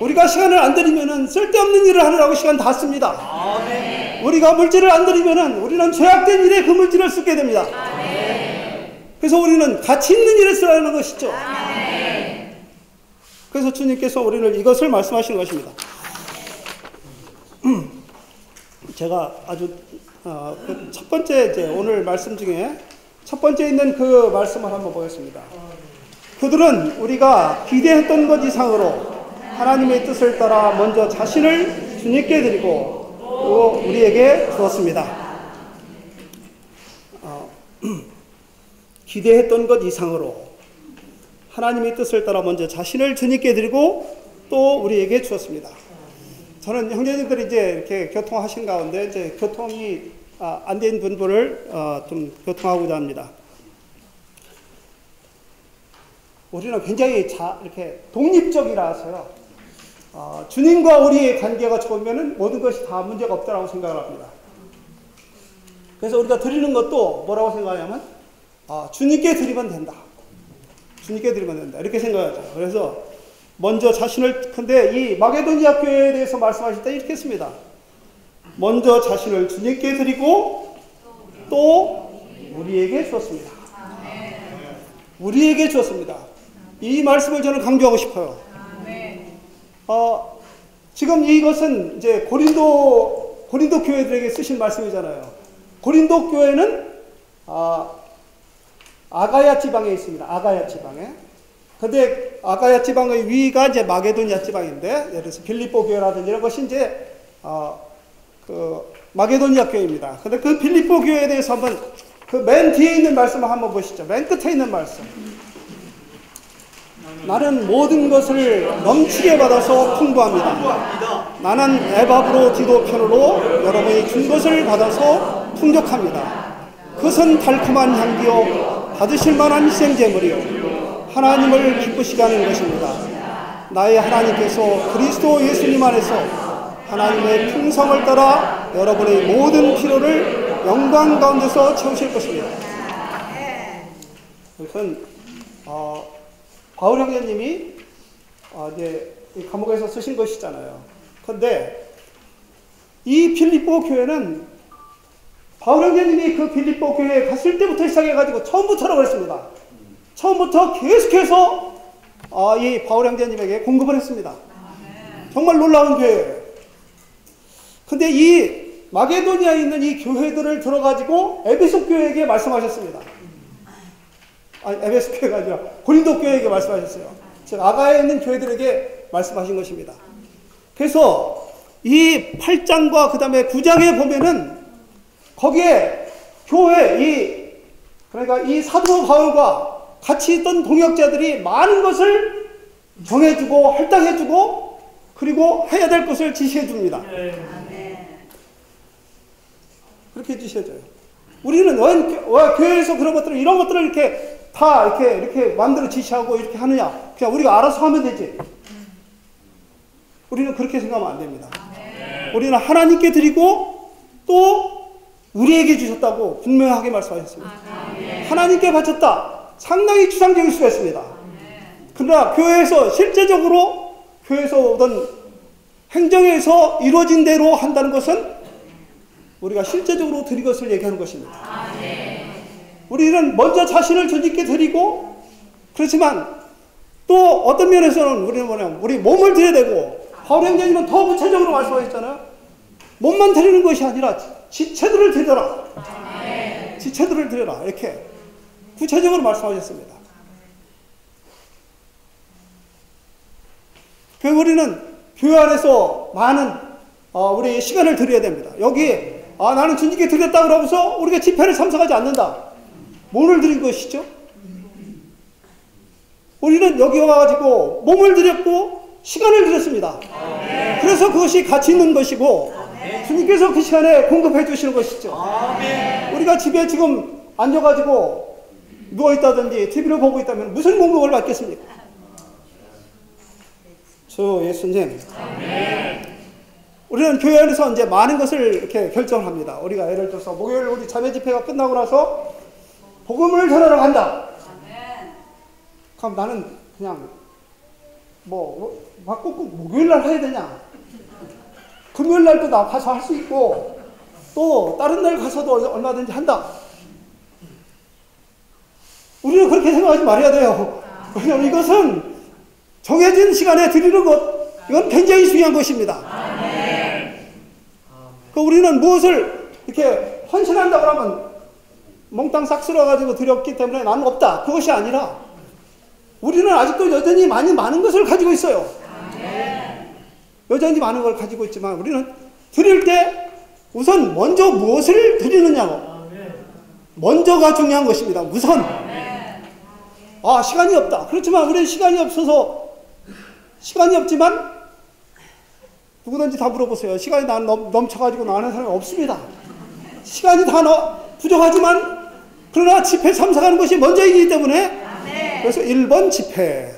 우리가 시간을 안 드리면은 쓸데없는 일을 하느라고 시간 다 씁니다. 우리가 물질을 안 드리면은 우리는 죄악된 일에 그 물질을 쓰게 됩니다. 그래서 우리는 가치 있는 일을 쓰라는 것이죠. 그래서 주님께서 우리를 이것을 말씀하시는 것입니다. 제가 아주 그 첫 번째 이제 오늘 말씀 중에 첫 번째 있는 그 말씀을 한번 보겠습니다. 그들은 우리가 기대했던 것 이상으로 하나님의 뜻을 따라 먼저 자신을 주님께 드리고 또 우리에게 주었습니다. 기대했던 것 이상으로 하나님의 뜻을 따라 먼저 자신을 주님께 드리고 또 우리에게 주었습니다. 저는 형제님들이 이제 이렇게 교통하신 가운데 이제 교통이 안 된 분들을 좀 교통하고자 합니다. 우리는 굉장히 이렇게 독립적이라서요. 주님과 우리의 관계가 좋으면은 모든 것이 다 문제가 없다라고 생각을 합니다. 그래서 우리가 드리는 것도 뭐라고 생각하냐면, 주님께 드리면 된다. 주님께 드리면 된다. 이렇게 생각하죠. 그래서 먼저 자신을, 근데 이 마게도니아 교회에 대해서 말씀하실 때 이렇게 했습니다. 먼저 자신을 주님께 드리고 또 우리에게 주었습니다. 우리에게 주었습니다. 이 말씀을 저는 강조하고 싶어요. 지금 이것은 이제 고린도 교회들에게 쓰신 말씀이잖아요. 고린도 교회는 아가야 지방에 있습니다. 아가야 지방에. 근데 아가야 지방의 위가 이제 마게도니아 지방인데, 예를 들어서 빌립보 교회라든지 이런 것이 이제 그 마게도니아 교회입니다. 근데 그 빌립보 교회에 대해서 한번 그 맨 뒤에 있는 말씀을 한번 보시죠. 맨 끝에 있는 말씀. 나는 모든 것을 넘치게 받아서 풍부합니다. 나는 애밥으로 디도 편으로 여러분이 준 것을 받아서 풍족합니다. 그것은 달콤한 향기요 받으실 만한 희생제물이요 하나님을 기쁘시게 하는 것입니다. 나의 하나님께서 그리스도 예수님 안에서 하나님의 풍성을 따라 여러분의 모든 필요를 영광 가운데서 채우실 것입니다. 그것은 바울 형제님이 이제 이 감옥에서 쓰신 것이잖아요. 그런데 이 필립보 교회는 바울 형제님이 그 필립보 교회에 갔을 때부터 시작해가지고 처음부터라고 했습니다. 처음부터 계속해서 이 바울 형제님에게 공급을 했습니다. 정말 놀라운 교회예요. 근데 이 마게도니아에 있는 이 교회들을 들어가지고 에베소 교회에게 말씀하셨습니다. 에베소 교회가 아니라 고린도 교회에게 말씀하셨어요. 즉 아가야에 있는 교회들에게 말씀하신 것입니다. 그래서 이 8장과 그 다음에 9장에 보면은 거기에 교회 그러니까 이 사도 바울과 같이 있던 동역자들이 많은 것을 정해주고 할당해주고 그리고 해야 될 것을 지시해줍니다. 그렇게 지시해줘요. 우리는 왜 교회에서 그런 것들을 이런 것들을 이렇게 다 이렇게 만들어 지시하고 이렇게 하느냐? 그냥 우리가 알아서 하면 되지. 우리는 그렇게 생각하면 안 됩니다. 우리는 하나님께 드리고 또 우리에게 주셨다고 분명하게 말씀하셨습니다. 하나님께 바쳤다. 상당히 추상적일 수가 있습니다. 그러나 교회에서 실제적으로 교회에서 오던 행정에서 이루어진 대로 한다는 것은 우리가 실제적으로 드릴 것을 얘기하는 것입니다. 우리는 먼저 자신을 주님께 드리고 그렇지만 또 어떤 면에서는 우리는 뭐냐면 우리 몸을 드려야 되고 바울 형제님은 더 구체적으로 말씀하셨잖아요. 몸만 드리는 것이 아니라 지체들을 드려라. 지체들을 드려라. 이렇게 구체적으로 말씀하셨습니다. 그 우리는 교회 안에서 많은 우리 시간을 드려야 됩니다. 여기 나는 주님께 드렸다 그러고서 우리가 집회를 참석하지 않는다. 뭐를 드린 것이죠? 우리는 여기 와가지고 몸을 드렸고 시간을 드렸습니다. 그래서 그것이 가치 있는 것이고 주님께서 그 시간에 공급해 주시는 것이죠. 우리가 집에 지금 앉아가지고 누워있다든지 TV를 보고 있다면 무슨 공급을 받겠습니까? 주 예수님. 우리는 교회 안에서 이제 많은 것을 이렇게 결정합니다. 우리가 예를 들어서 목요일 우리 자매 집회가 끝나고 나서 복음을 전하러 간다. 그럼 나는 그냥 꼭 목요일 날 해야 되냐? 금요일 날도 나 가서 할 수 있고 또 다른 날 가서도 얼마든지 한다. 우리는 그렇게 생각하지 말아야 돼요. 왜냐하면 이것은 정해진 시간에 드리는 것, 이건 굉장히 중요한 것입니다. 우리는 무엇을 이렇게 헌신한다고 하면 몽땅 싹 쓸어가지고 드렸기 때문에 나는 없다. 그것이 아니라 우리는 아직도 여전히 많은 것을 가지고 있어요. 여전히 많은 걸 가지고 있지만 우리는 드릴 때 우선 먼저 무엇을 드리느냐고. 먼저가 중요한 것입니다. 우선. 시간이 없다. 그렇지만 우리는 시간이 없지만 누구든지 다 물어보세요. 시간이 넘쳐가지고 나가는 사람이 없습니다. 시간이 다 부족하지만 그러나 집회 참석하는 것이 먼저이기 때문에 그래서 1번 집회.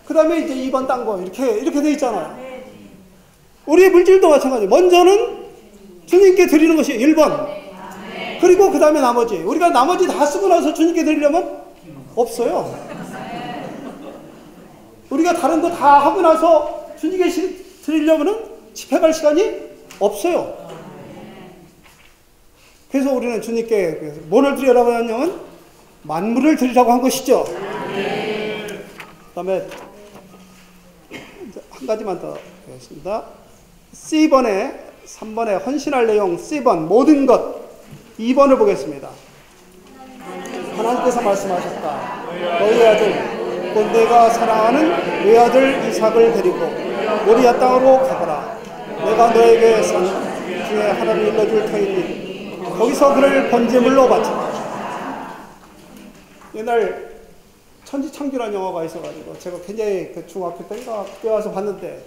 그 다음에 이제 2번 딴 거. 이렇게 돼 있잖아요. 우리의 물질도 마찬가지. 먼저는 주님께 드리는 것이 1번. 그리고 그 다음에 나머지. 우리가 나머지 다 쓰고 나서 주님께 드리려면 없어요. 우리가 다른 거 다 하고 나서 주님께 드리려면은 집회 갈 시간이 없어요. 그래서 우리는 주님께 뭐를 드리라고 하냐면 만물을 드리라고 한 것이죠. 그 다음에 한 가지만 더 배웠습니다. C번에 3번에 헌신할 내용 C번 모든 것 2번을 보겠습니다. 하나님께서 말씀하셨다. 너희 아들 곧 내가 사랑하는 외아들 이삭을 데리고 모리아 땅으로 가거라. 내가 너에게 산 중에 하나를 일러줄 터이니 거기서 그를 번제물로 바치라. 옛날 천지창조라는 영화가 있어가지고 제가 굉장히 그 중학교 때인가 그때 와서 봤는데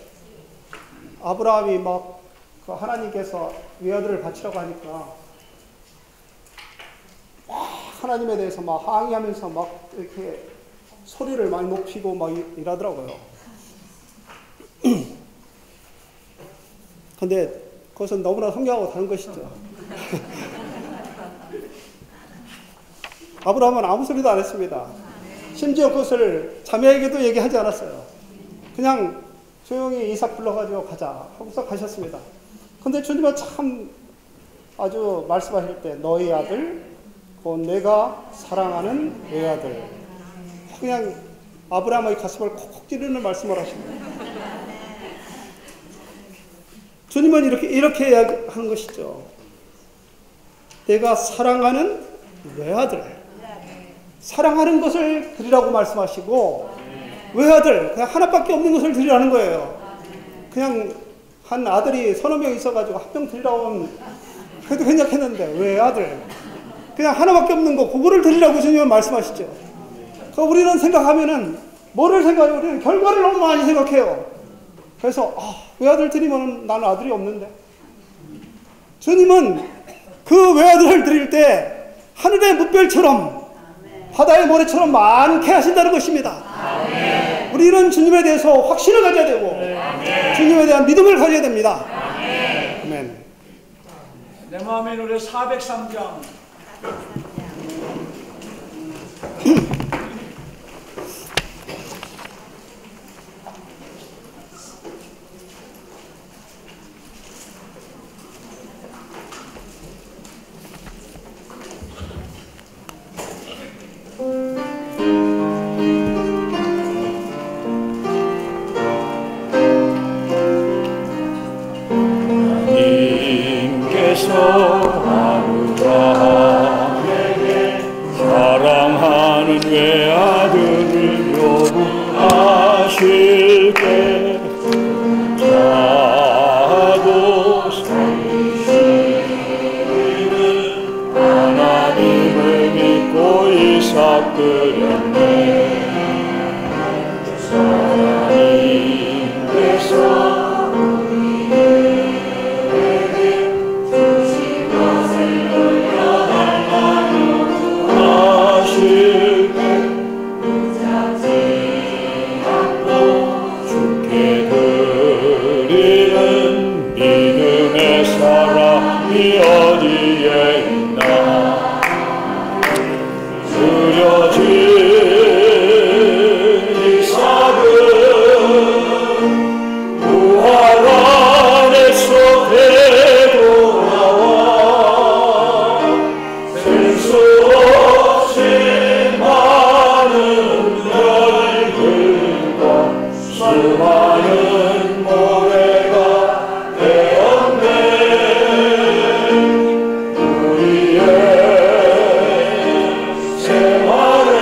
아브라함이 막 그 하나님께서 외아들을 바치라고 하니까 막 하나님에 대해서 막 항의하면서 막 이렇게 소리를 많이 높이고 막 이러더라고요. 근데 그것은 너무나 성경하고 다른 것이죠. 아브라함은 아무 소리도 안 했습니다. 심지어 그것을 자매에게도 얘기하지 않았어요. 그냥 조용히 이삭 불러가지고 가자 하고서 가셨습니다. 근데 주님은 참 아주 말씀하실 때 너희 아들 곧 내가 사랑하는 외아들, 그냥 아브라함의 가슴을 콕콕 찌르는 말씀을 하십니다. 주님은 이렇게 이야기하는 것이죠. 내가 사랑하는 외아들, 사랑하는 것을 드리라고 말씀하시고 외아들, 그냥 하나밖에 없는 것을 드리라는 거예요. 그냥 한 아들이 서너 명 있어가지고 한 명 드리라고 하면 그래도 괜찮겠는데 외아들, 그냥 하나밖에 없는 거 그거를 드리라고 주님은 말씀하시죠. 그러니까 우리는 생각하면은 뭐를 생각해요? 우리는 결과를 너무 많이 생각해요. 그래서 외아들 드리면 나는 아들이 없는데, 주님은 그 외아들을 드릴 때 하늘의 뭇별처럼 바다의 모래처럼 많게 하신다는 것입니다. 아멘. 우리는 주님에 대해서 확신을 가져야 되고 아멘. 주님에 대한 믿음을 가져야 됩니다. 아멘. 내 마음의 노래 403장. 아브라함에게 사랑하는 외아들을 요구하실때 자고 서기는 하나님을 믿고 이삭 드렸네. 하나님께서 어디에 있나 그려진 이삭은 부활 안에서 되돌아와 셀 수 없이 많은 별들과 수많은 모래가 되었네. 우리의 생활에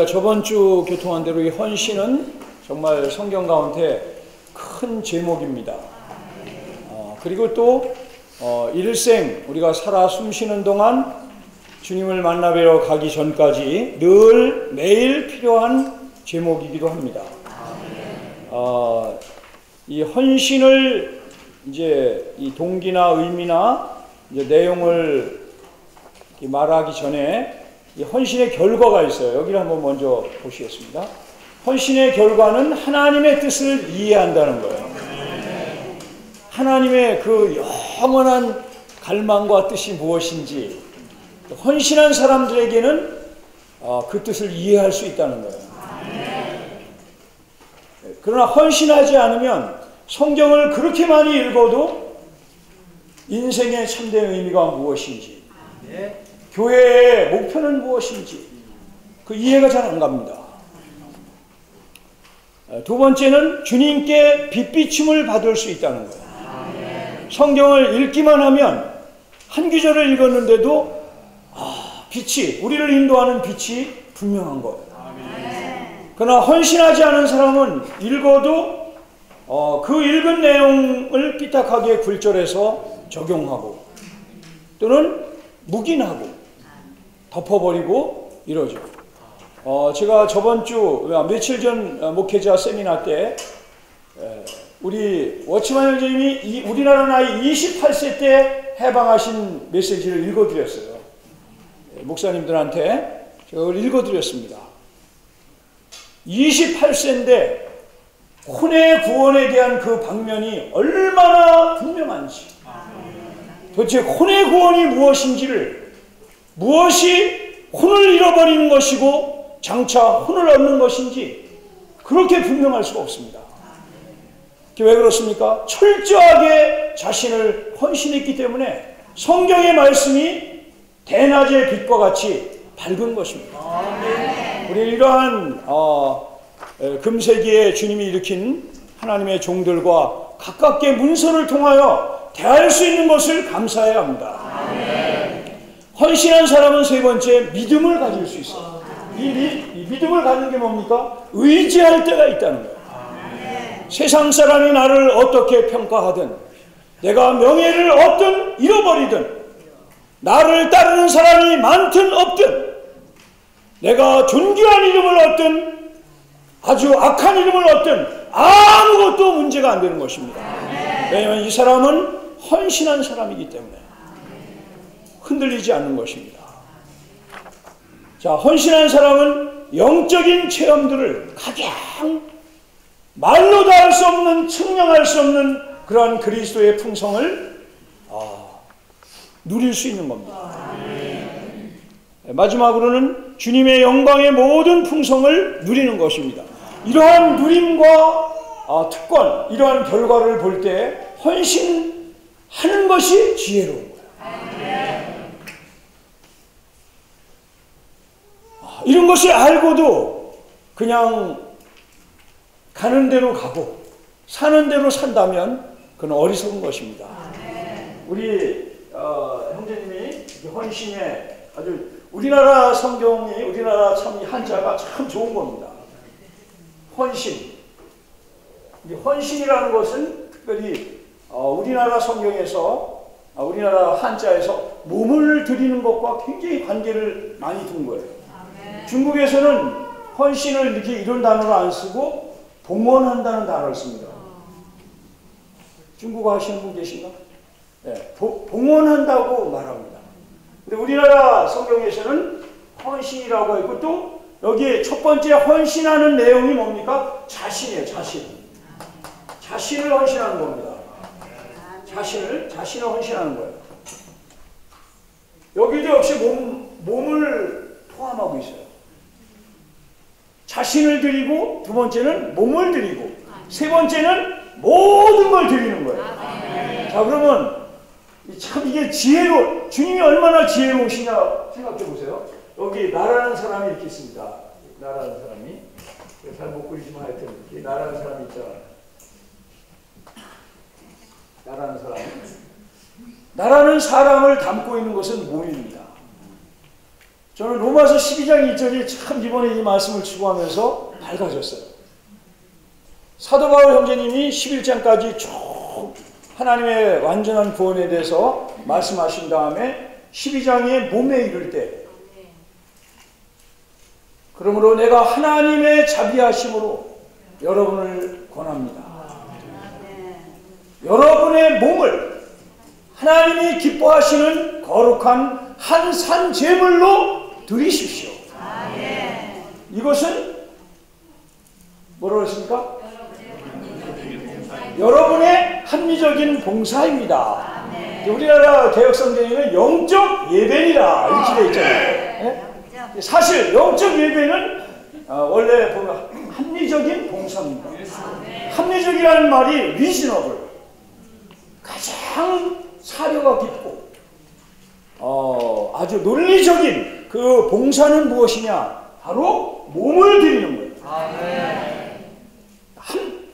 저번 주 교통한 대로 이 헌신은 정말 성경 가운데 큰 제목입니다. 그리고 또 일생 우리가 살아 숨쉬는 동안 주님을 만나뵈러 가기 전까지 늘 매일 필요한 제목이기도 합니다. 이 헌신을 이제 이 동기나 의미나 이제 내용을 말하기 전에 이 헌신의 결과가 있어요. 여기를 한번 먼저 보시겠습니다. 헌신의 결과는 하나님의 뜻을 이해한다는 거예요. 하나님의 그 영원한 갈망과 뜻이 무엇인지 헌신한 사람들에게는 그 뜻을 이해할 수 있다는 거예요. 그러나 헌신하지 않으면 성경을 그렇게 많이 읽어도 인생의 참된 의미가 무엇인지, 교회의 목표는 무엇인지 그 이해가 잘 안 갑니다. 두 번째는 주님께 빛비춤을 받을 수 있다는 거예요. 성경을 읽기만 하면 한 구절을 읽었는데도 빛이, 우리를 인도하는 빛이 분명한 거예요. 그러나 헌신하지 않은 사람은 읽어도 그 읽은 내용을 삐딱하게 굴절해서 적용하고 또는 묵인하고 덮어버리고 이러죠. 제가 저번 주 며칠 전 목회자 세미나 때 우리 워치만 형제님이 우리나라 나이 28세 때 해방하신 메시지를 읽어드렸어요. 목사님들한테 제가 그걸 읽어드렸습니다. 28세인데 혼의 구원에 대한 그 방면이 얼마나 분명한지, 도대체 혼의 구원이 무엇인지를, 무엇이 혼을 잃어버리는 것이고 장차 혼을 얻는 것인지 그렇게 분명할 수가 없습니다. 왜 그렇습니까? 철저하게 자신을 헌신했기 때문에 성경의 말씀이 대낮의 빛과 같이 밝은 것입니다. 우리 이러한 금세기에 주님이 일으킨 하나님의 종들과 가깝게 문서를 통하여 대할 수 있는 것을 감사해야 합니다. 헌신한 사람은 세 번째, 믿음을 가질 수 있어요. 이 믿음을 가진 게 뭡니까? 의지할 때가 있다는 거예요. 세상 사람이 나를 어떻게 평가하든, 내가 명예를 얻든 잃어버리든, 나를 따르는 사람이 많든 없든, 내가 존귀한 이름을 얻든 아주 악한 이름을 얻든 아무것도 문제가 안 되는 것입니다. 왜냐하면 이 사람은 헌신한 사람이기 때문에 흔들리지 않는 것입니다. 자, 헌신한 사람은 영적인 체험들을 가장 말로 다 할 수 없는, 측량할 수 없는 그러한 그리스도의 풍성을 누릴 수 있는 겁니다. 마지막으로는 주님의 영광의 모든 풍성을 누리는 것입니다. 이러한 누림과 특권, 이러한 결과를 볼 때 헌신하는 것이 지혜로운 거예요. 이런 것을 알고도 그냥 가는 대로 가고 사는 대로 산다면 그건 어리석은 것입니다. 우리 형제님이 헌신에 아주 우리나라 성경이, 우리나라 참 한자가 참 좋은 겁니다. 헌신. 헌신이라는 것은 특별히 우리나라 성경에서, 우리나라 한자에서 몸을 드리는 것과 굉장히 관계를 많이 둔 거예요. 중국에서는 헌신을 이렇게 이런 단어를 안 쓰고 봉헌한다는 단어를 씁니다. 중국어 하시는 분 계신가? 네, 봉헌한다고 말합니다. 근데 우리나라 성경에서는 헌신이라고 했고, 또 여기에 첫 번째 헌신하는 내용이 뭡니까? 자신이에요. 자신을 헌신하는 겁니다. 자신을 헌신하는 거예요. 여기도 역시 몸을 포함하고 있어요. 자신을 드리고, 두 번째는 몸을 드리고, 세 번째는 모든 걸 드리는 거예요. 자, 그러면 참 이게 주님이 얼마나 지혜로우시냐 생각해 보세요. 여기 나라는 사람이 이렇게 있습니다. 나라는 사람이, 잘 못 그리지만 하여튼 나라는 사람이 있잖아요. 나라는 사람을 담고 있는 것은 몸입니다. 저는 로마서 12장 1절이 참 이번에 이 말씀을 추구하면서 밝아졌어요. 사도 바울 형제님이 11장까지 쭉 하나님의 완전한 구원에 대해서 말씀하신 다음에 12장에 몸에 이를 때, 그러므로 내가 하나님의 자비하심으로 여러분을 권합니다. 여러분의 몸을 하나님이 기뻐하시는 거룩한 한 산 제물로 드리십시오. 이것은 뭐라고 했습니까? 여러분의 합리적인 봉사입니다. 우리나라 개혁성경에는 영적 예배니라 이렇게 되어 있잖아요. 네? 사실 영적 예배는 원래 보면 합리적인 봉사입니다. 합리적이라는 말이 리즈너블, 가장 사려가 깊고 아주 논리적인 그 봉사는 무엇이냐? 바로 몸을 드리는 거예요.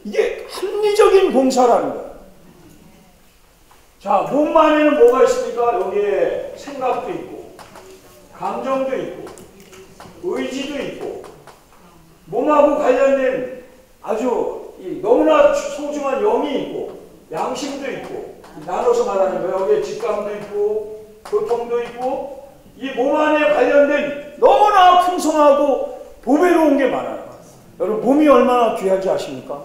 이게 합리적인 봉사라는 거예요. 자, 몸 안에는 뭐가 있습니까? 여기에 생각도 있고, 감정도 있고, 의지도 있고, 몸하고 관련된 아주 너무나 소중한 영이 있고, 양심도 있고, 나눠서 말하는 거예요. 여기에 직감도 있고, 고통도 있고, 이 몸 안에 관련된 너무나 풍성하고 보배로운 게 많아요. 여러분, 몸이 얼마나 귀한지 아십니까?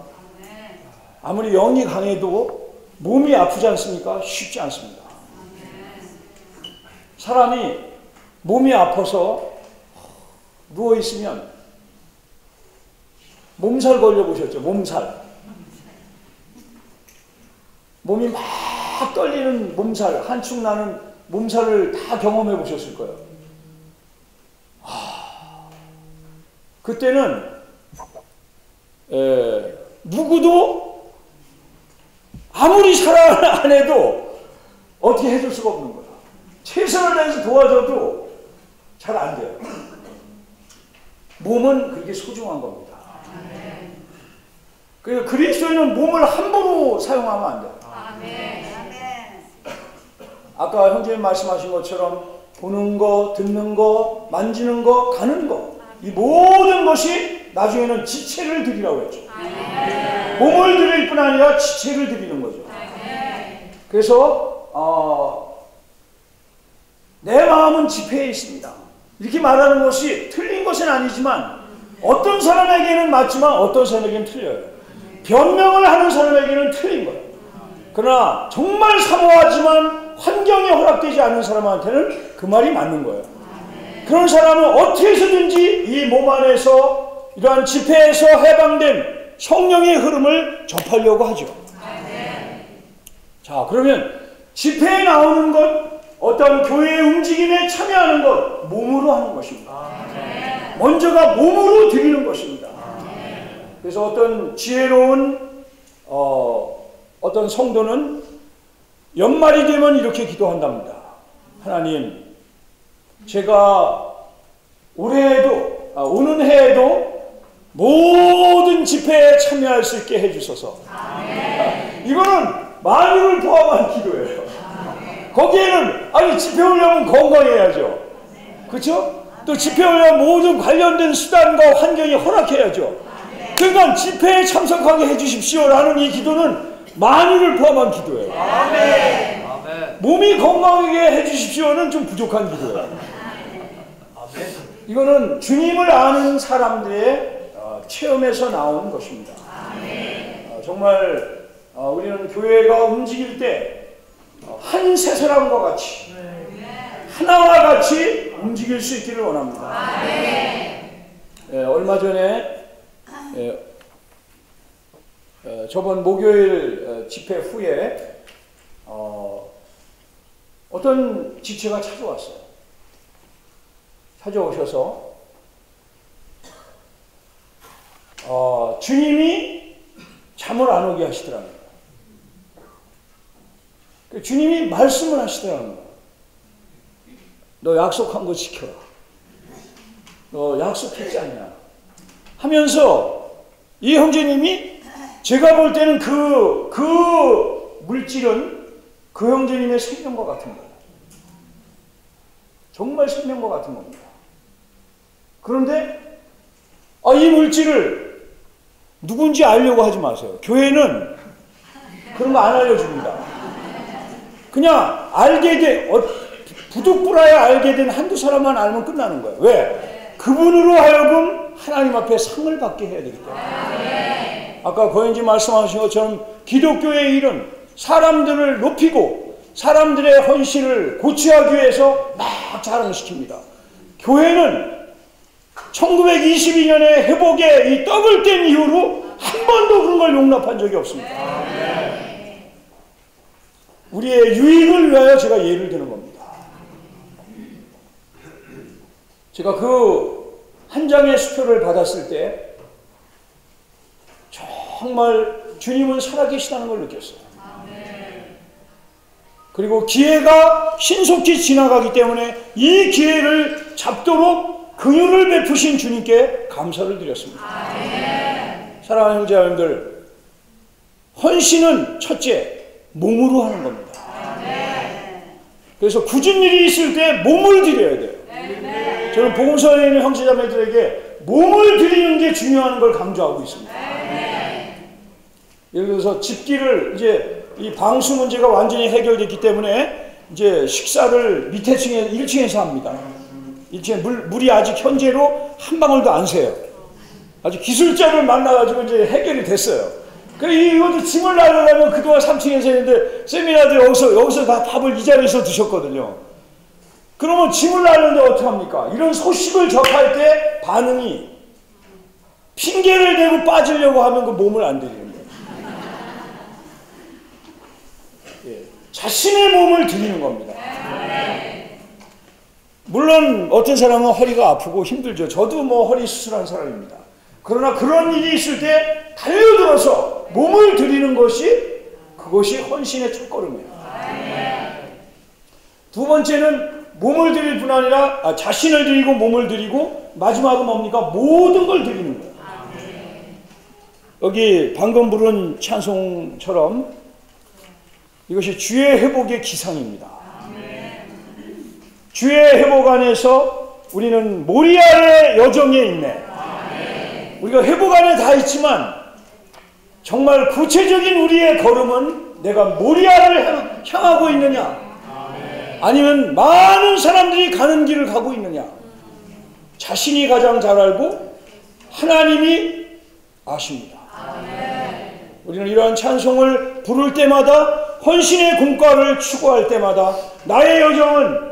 아무리 영이 강해도 몸이 아프지 않습니까? 쉽지 않습니다. 사람이 몸이 아파서 누워있으면 몸살 걸려보셨죠? 몸살. 몸이 막 떨리는 몸살, 한축 나는 몸살을 다 경험해 보셨을 거예요. 그때는 누구도 아무리 사랑 안 해도 어떻게 해줄 수가 없는 거야. 최선을 다해서 도와줘도 잘 안 돼요. 몸은 그렇게 소중한 겁니다. 그래서 그리스도인은 몸을 함부로 사용하면 안 돼요. 아까 형제님 말씀하신 것처럼 보는 거, 듣는 거, 만지는 거, 가는 거, 이 모든 것이 나중에는 지체를 드리라고 했죠. 몸을 드릴 뿐 아니라 지체를 드리는 거죠. 그래서 내 마음은 지폐에 있습니다. 이렇게 말하는 것이 틀린 것은 아니지만 어떤 사람에게는 맞지만 어떤 사람에게는 틀려요. 변명을 하는 사람에게는 틀린 거예요. 그러나 정말 사모하지만 환경이 허락되지 않은 사람한테는 그 말이 맞는 거예요. 그런 사람은 어떻게 해서든지 이 몸 안에서 이러한 지폐에서 해방된 성령의 흐름을 접하려고 하죠. 자, 그러면 지폐에 나오는 것, 어떤 교회의 움직임에 참여하는 것, 몸으로 하는 것입니다. 먼저가 몸으로 드리는 것입니다. 그래서 어떤 지혜로운 어떤 성도는 연말이 되면 이렇게 기도한답니다. 하나님, 제가 올해에도 오는 해에도 모든 집회에 참여할 수 있게 해주소서. 이거는 만유를 포함한 기도예요. 거기에는 아니 집회 오려면 건강해야죠. 그렇죠? 또 집회 오려면 모든 관련된 수단과 환경이 허락해야죠. 그러니까 집회에 참석하게 해주십시오라는 이 기도는 만유를 포함한 기도예요. 몸이 건강하게 해주십시오는 좀 부족한 기도예요. 이거는 주님을 아는 사람들의 체험에서 나오는 것입니다. 정말 우리는 교회가 움직일 때 한 세 사람과 같이 하나와 같이 움직일 수 있기를 원합니다. 얼마 전에 저번 목요일 집회 후에 어떤 지체가 찾아왔어요. 찾아오셔서 주님이 잠을 안 오게 하시더랍니다. 주님이 말씀을 하시더라고요. 너 약속한 거 지켜라. 너 약속했지 않냐 하면서 이 형제님이 제가 볼 때는 그 물질은 그 형제님의 생명과 같은 거예요. 정말 생명과 같은 겁니다. 그런데 이 물질을 누군지 알려고 하지 마세요. 교회는 그런 거 안 알려줍니다. 그냥 알게 된 부득불하에 알게 된 한두 사람만 알면 끝나는 거예요. 왜? 그분으로 하여금 하나님 앞에 상을 받게 해야 되기 때문에. 아까 고현지 말씀하신 것처럼 기독교의 일은 사람들을 높이고 사람들의 헌신을 고취하기 위해서 막 자랑시킵니다. 교회는 1922년에 회복의 이 떡을 뗀 이후로 한 번도 그런 걸 용납한 적이 없습니다. 우리의 유익을 위하여 제가 예를 드는 겁니다. 제가 그 한 장의 수표를 받았을 때 정말 주님은 살아계시다는 걸 느꼈어요. 그리고 기회가 신속히 지나가기 때문에 이 기회를 잡도록 긍휼을 베푸신 주님께 감사를 드렸습니다. 사랑하는 형제자매들, 헌신은 첫째 몸으로 하는 겁니다. 그래서 굳은 일이 있을 때 몸을 드려야 돼요. 저는 복음서에 있는 형제자매들에게 몸을 드리는 게 중요한 걸 강조하고 있습니다. 예를 들어서 집기를 이제 이 방수 문제가 완전히 해결됐기 때문에 이제 식사를 밑에 층에 1층에서 합니다. 1층에 물이 아직 현재로 한 방울도 안 새요. 아주 기술자를 만나가지고 이제 해결이 됐어요. 이것도 짐을 나르려면 그동안 3층에서 했는데 세미나들 여기서 다 밥을 이 자리에서 드셨거든요. 그러면 짐을 나르는데 어떡합니까? 이런 소식을 접할 때 반응이 핑계를 대고 빠지려고 하면 그 몸을 안 드리는 거예요. 자신의 몸을 드리는 겁니다. 물론 어떤 사람은 허리가 아프고 힘들죠. 저도 뭐 허리 수술한 사람입니다. 그러나 그런 일이 있을 때 달려들어서 몸을 드리는 그것이 헌신의 첫걸음이에요. 두 번째는 몸을 드릴 뿐 아니라 자신을 드리고 몸을 드리고 마지막은 뭡니까? 모든 걸 드리는 거예요. 여기 방금 부른 찬송처럼 이것이 주의 회복의 기상입니다. 주의 회복 안에서 우리는 모리아의 여정에 있네. 우리가 회복 안에 다 있지만 정말 구체적인 우리의 걸음은 내가 모리아를 향하고 있느냐, 아니면 많은 사람들이 가는 길을 가고 있느냐. 자신이 가장 잘 알고 하나님이 아십니다. 우리는 이러한 찬송을 부를 때마다, 헌신의 공과를 추구할 때마다 나의 여정은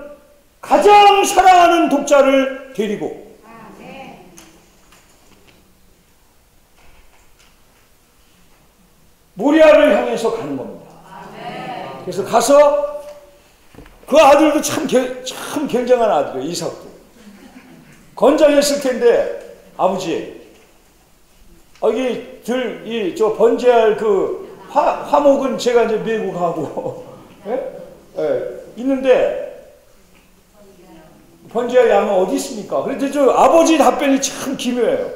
가장 사랑하는 독자를 데리고 모리아를 향해서 가는 겁니다. 그래서 가서 그 아들도 참 굉장한 아들이에요. 이삭도 건장했을 텐데, 아버지 여기 저 번제할 그 화목은 제가 이제 메고 가고 있는데 번제할 양은 어디 있습니까? 그런데 저 아버지 답변이 참 기묘해요.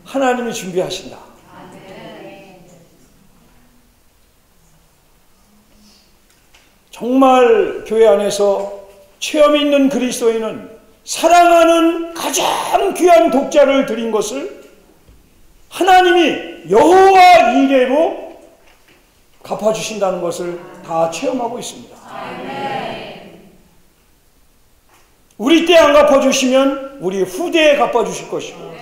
하나님이 준비하신다. 정말 교회 안에서 체험 있는 그리스도인은 사랑하는 가장 귀한 독자를 드린 것을 하나님이 여호와 이레로 갚아주신다는 것을 다 체험하고 있습니다. 우리 때 안 갚아주시면 우리 후대에 갚아주실 것이고,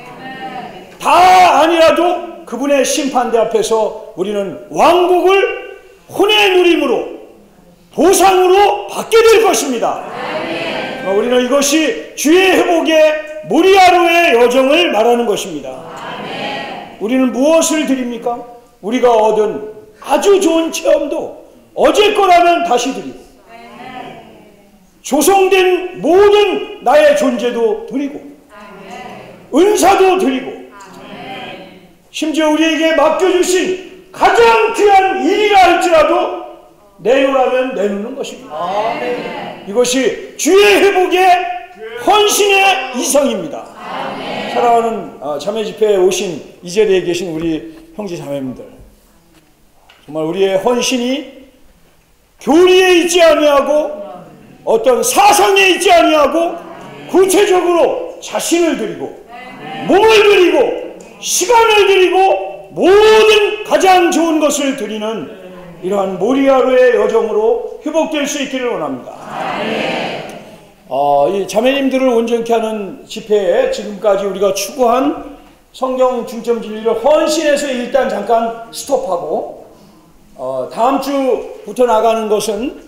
다 아니라도 그분의 심판대 앞에서 우리는 왕국을 혼의 누림으로 보상으로 받게 될 것입니다. 우리는 이것이 주의 회복의 모리아로의 여정을 말하는 것입니다. 우리는 무엇을 드립니까? 우리가 얻은 아주 좋은 체험도 어제 거라면 다시 드리고, 조성된 모든 나의 존재도 드리고, 은사도 드리고, 심지어 우리에게 맡겨주신 가장 귀한 일이라 할지라도 내놓으라면 내놓는 것입니다. 이것이 주의 회복의 헌신의 이상입니다. 사랑하는 자매 집회에 오신 이 자리에 계신 우리 형제 자매님들, 정말 우리의 헌신이 교리에 있지 아니하고 어떤 사상에 있지 아니하고 구체적으로 자신을 드리고 몸을 드리고 시간을 드리고 모든 가장 좋은 것을 드리는 이러한 모리아로의 여정으로 회복될 수 있기를 원합니다. 이 자매님들을 온전케 하는 집회에 지금까지 우리가 추구한 성경 중점 진리를 헌신해서 일단 잠깐 스톱하고 다음 주부터 나가는 것은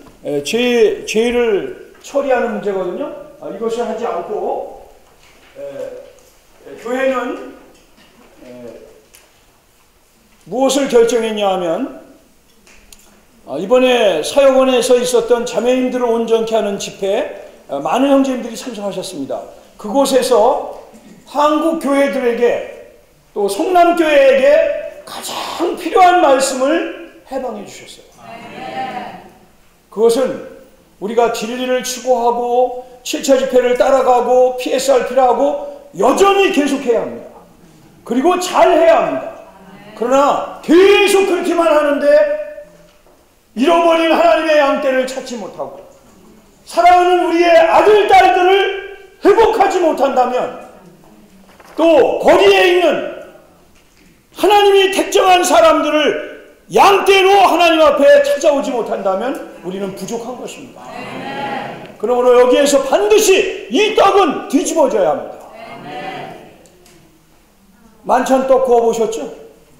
죄를 처리하는 문제거든요. 이것을 하지 않고 교회는 무엇을 결정했냐 하면 이번에 사역원에서 있었던 자매님들을 온전케 하는 집회에 많은 형제님들이 참석하셨습니다. 그곳에서 한국 교회들에게 또 성남교회에게 가장 필요한 말씀을 해방해 주셨어요. 그것은 우리가 진리를 추구하고 7차 집회를 따라가고 PSRP를 하고 여전히 계속해야 합니다. 그리고 잘해야 합니다. 그러나 계속 그렇게만 하는데 잃어버린 하나님의 양떼를 찾지 못하고 사랑하는 우리의 아들, 딸들을 회복하지 못한다면 또 거리에 있는 하나님이 택정한 사람들을 양떼로 하나님 앞에 찾아오지 못한다면 우리는 부족한 것입니다. 그러므로 여기에서 반드시 이 떡은 뒤집어져야 합니다. 만찬떡 구워보셨죠?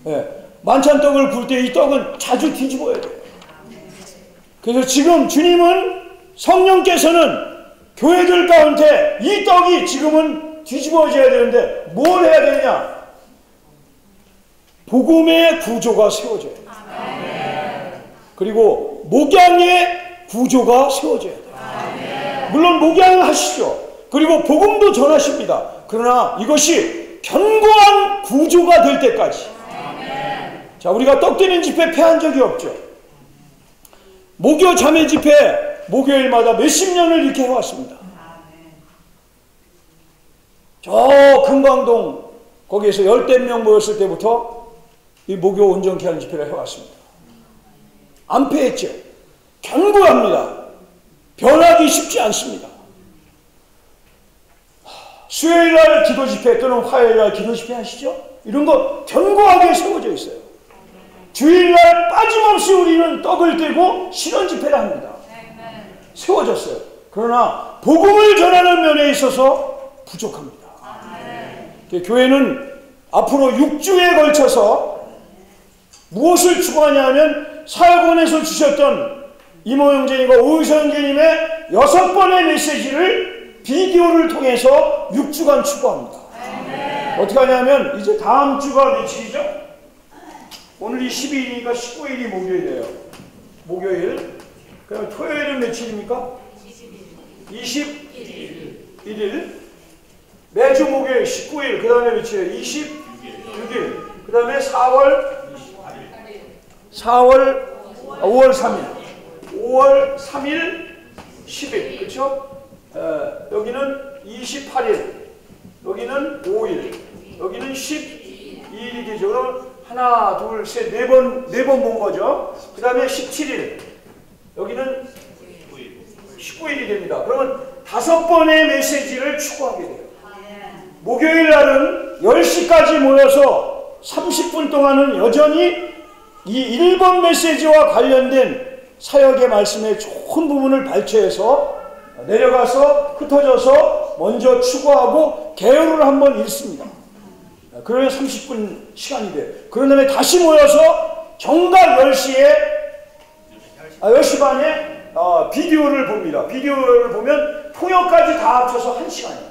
네. 만찬떡을 구울 때 이 떡은 자주 뒤집어야 돼요. 그래서 지금 주님은 성령께서는 교회들 가운데 이 떡이 지금은 뒤집어져야 되는데 뭘 해야 되느냐? 복음의 구조가 세워져야 돼요. 그리고 목양의 구조가 세워져야 돼요. 물론 목양을 하시죠. 그리고 복음도 전하십니다. 그러나 이것이 견고한 구조가 될 때까지. 자, 우리가 떡 드리는 집회 패한 적이 없죠. 목요 자매 집회 목요일마다 몇십 년을 이렇게 해왔습니다. 저 금강동 거기에서 10대 명 모였을 때부터 이 목요 온전케 하는 집회를 해왔습니다. 안 패했죠. 견고합니다. 변하기 쉽지 않습니다. 수요일날 기도 집회 또는 화요일날 기도 집회 하시죠? 이런 거 견고하게 세워져 있어요. 주일날 빠짐없이 우리는 떡을 떼고 신원 집회를 합니다. 세워졌어요. 그러나 복음을 전하는 면에 있어서 부족합니다. 교회는 앞으로 6주에 걸쳐서 무엇을 추구하냐 하면 사역원에서 주셨던 이모 형제님과 오의서 형제님의 6번의 메시지를 비디오를 통해서 6주간 추구합니다. 어떻게 하냐면 이제 다음 주가 며칠이죠? 오늘이 12일이니까 19일이 목요일이에요. 목요일. 그럼 토요일은 며칠입니까? 21일. 매주 목요일 19일. 그 다음에 며칠이에요? 26일. 그 다음에 5월 3일. 5월 3일 10일. 그렇죠? 여기는 28일. 여기는 5일. 여기는 12일이 되죠. 그럼 하나, 둘, 셋, 네 번 본 거죠. 그 다음에 17일. 여기는 19일이 됩니다. 그러면 5번의 메시지를 추구하게 돼요. 목요일 날은 10시까지 모여서 30분 동안은 여전히 이 1번 메시지와 관련된 사역의 말씀의 좋은 부분을 발췌해서 내려가서 흩어져서 먼저 추구하고 개요를 한번 읽습니다. 그러면 30분 시간이 돼요. 그런 다음에 다시 모여서 정각 10시 반에 비디오를 봅니다. 비디오를 보면 통역까지 다 합쳐서 1시간이에요.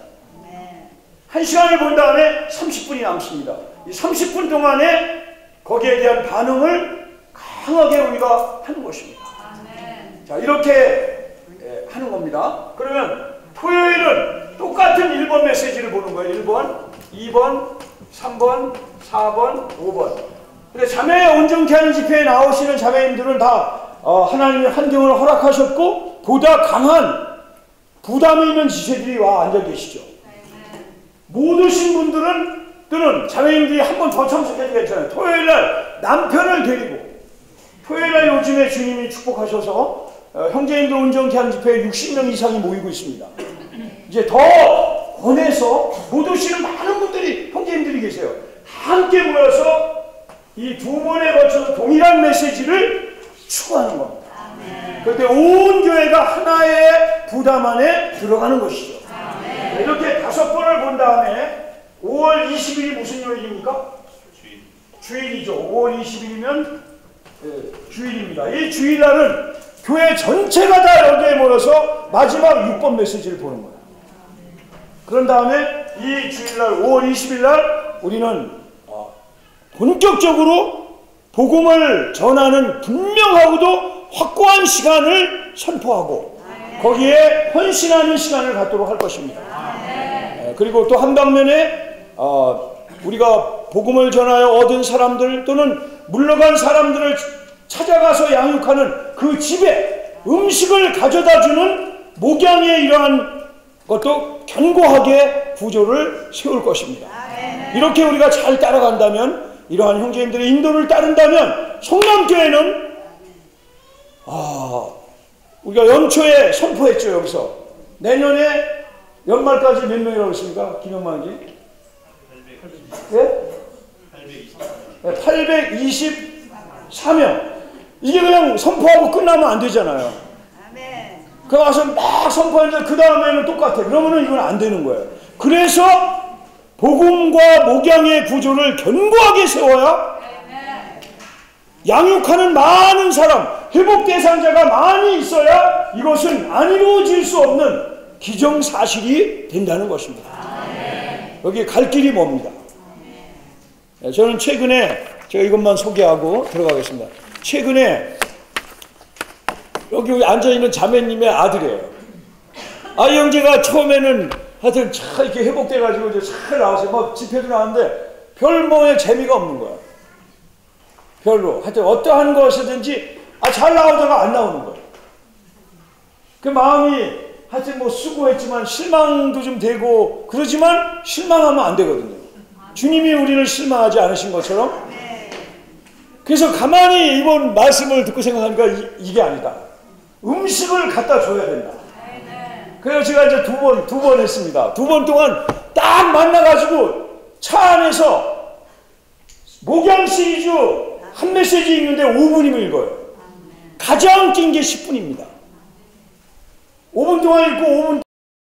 1시간을 본 다음에 30분이 남습니다. 이 30분 동안에 거기에 대한 반응을 강하게 우리가 하는 것입니다. 자, 이렇게 하는 겁니다. 그러면 토요일은 똑같은 1번 메시지를 보는 거예요. 1번, 2번, 3번, 4번, 5번. 근데 자매 온전케 하는 집회에 나오시는 자매님들은 다 하나님의 환경을 허락하셨고 보다 강한 부담이 있는 지체들이 와 앉아 계시죠. 못 오신 분들은 자매님들이 한 번 더 참석해도 괜찮아요. 토요일날 남편을 데리고 토요일날 요즘에 주님이 축복하셔서 형제님들 온전케 하는 집회에 60명 이상이 모이고 있습니다. 이제 더 권해서 못 오시는 많은 분들이, 형제님들이 계세요. 다 함께 모여서 이 두 번에 걸쳐서 동일한 메시지를 추구하는 겁니다. 그런데 온 교회가 하나의 부담 안에 들어가는 것이죠. 이렇게 5번을 본 다음에 5월 20일이 무슨 요일입니까? 주일이죠. 5월 20일이면 주일입니다. 이 주일날은 교회 전체가 다 여기에 모여서 마지막 6번 메시지를 보는 거예요. 그런 다음에 이 주일날 5월 20일날 우리는 본격적으로 복음을 전하는 분명하고도 확고한 시간을 선포하고 거기에 헌신하는 시간을 갖도록 할 것입니다. 그리고 또 한 방면에 우리가 복음을 전하여 얻은 사람들 또는 물러간 사람들을 찾아가서 양육하는 그 집에 음식을 가져다주는 목양의 이러한 것도 견고하게 구조를 세울 것입니다. 이렇게 우리가 잘 따라간다면, 이러한 형제님들의 인도를 따른다면 성남교회는 우리가 연초에 선포했죠. 여기서 내년에 연말까지 몇 명이라고 했습니까? 김영만이? 네? 824명. 이게 그냥 선포하고 끝나면 안 되잖아요. 그 와서 막 선포했는데 그 다음에는 똑같아. 그러면은 이건 안 되는 거예요. 그래서 복음과 목양의 구조를 견고하게 세워야 양육하는 많은 사람, 회복 대상자가 많이 있어야 이것은 안 이루어질 수 없는 기정사실이 된다는 것입니다. 여기 갈 길이 멉니다. 저는 최근에 제가 이것만 소개하고 들어가겠습니다. 최근에 여기 앉아있는 자매님의 아들이에요. 아이 형제가 처음에는 하여튼 차 이렇게 회복돼가지고 이제 잘 나와서 막 집회도 나왔는데 별 뭐에 재미가 없는 거야. 별로. 하여튼 어떠한 것이든지 잘 나오다가 안 나오는 거야. 그 마음이 하여튼 뭐 수고했지만 실망도 좀 되고 그러지만 실망하면 안 되거든요. 주님이 우리를 실망하지 않으신 것처럼. 그래서 가만히 이번 말씀을 듣고 생각하니까 이게 아니다. 음식을 갖다 줘야 된다. 그래서 제가 이제 두 번 했습니다. 2번 동안 딱 만나가지고 차 안에서 목양 시리즈 한 메시지 읽는데 5분이면 읽어요. 가장 긴 게 10분입니다. 5분 동안 읽고 5분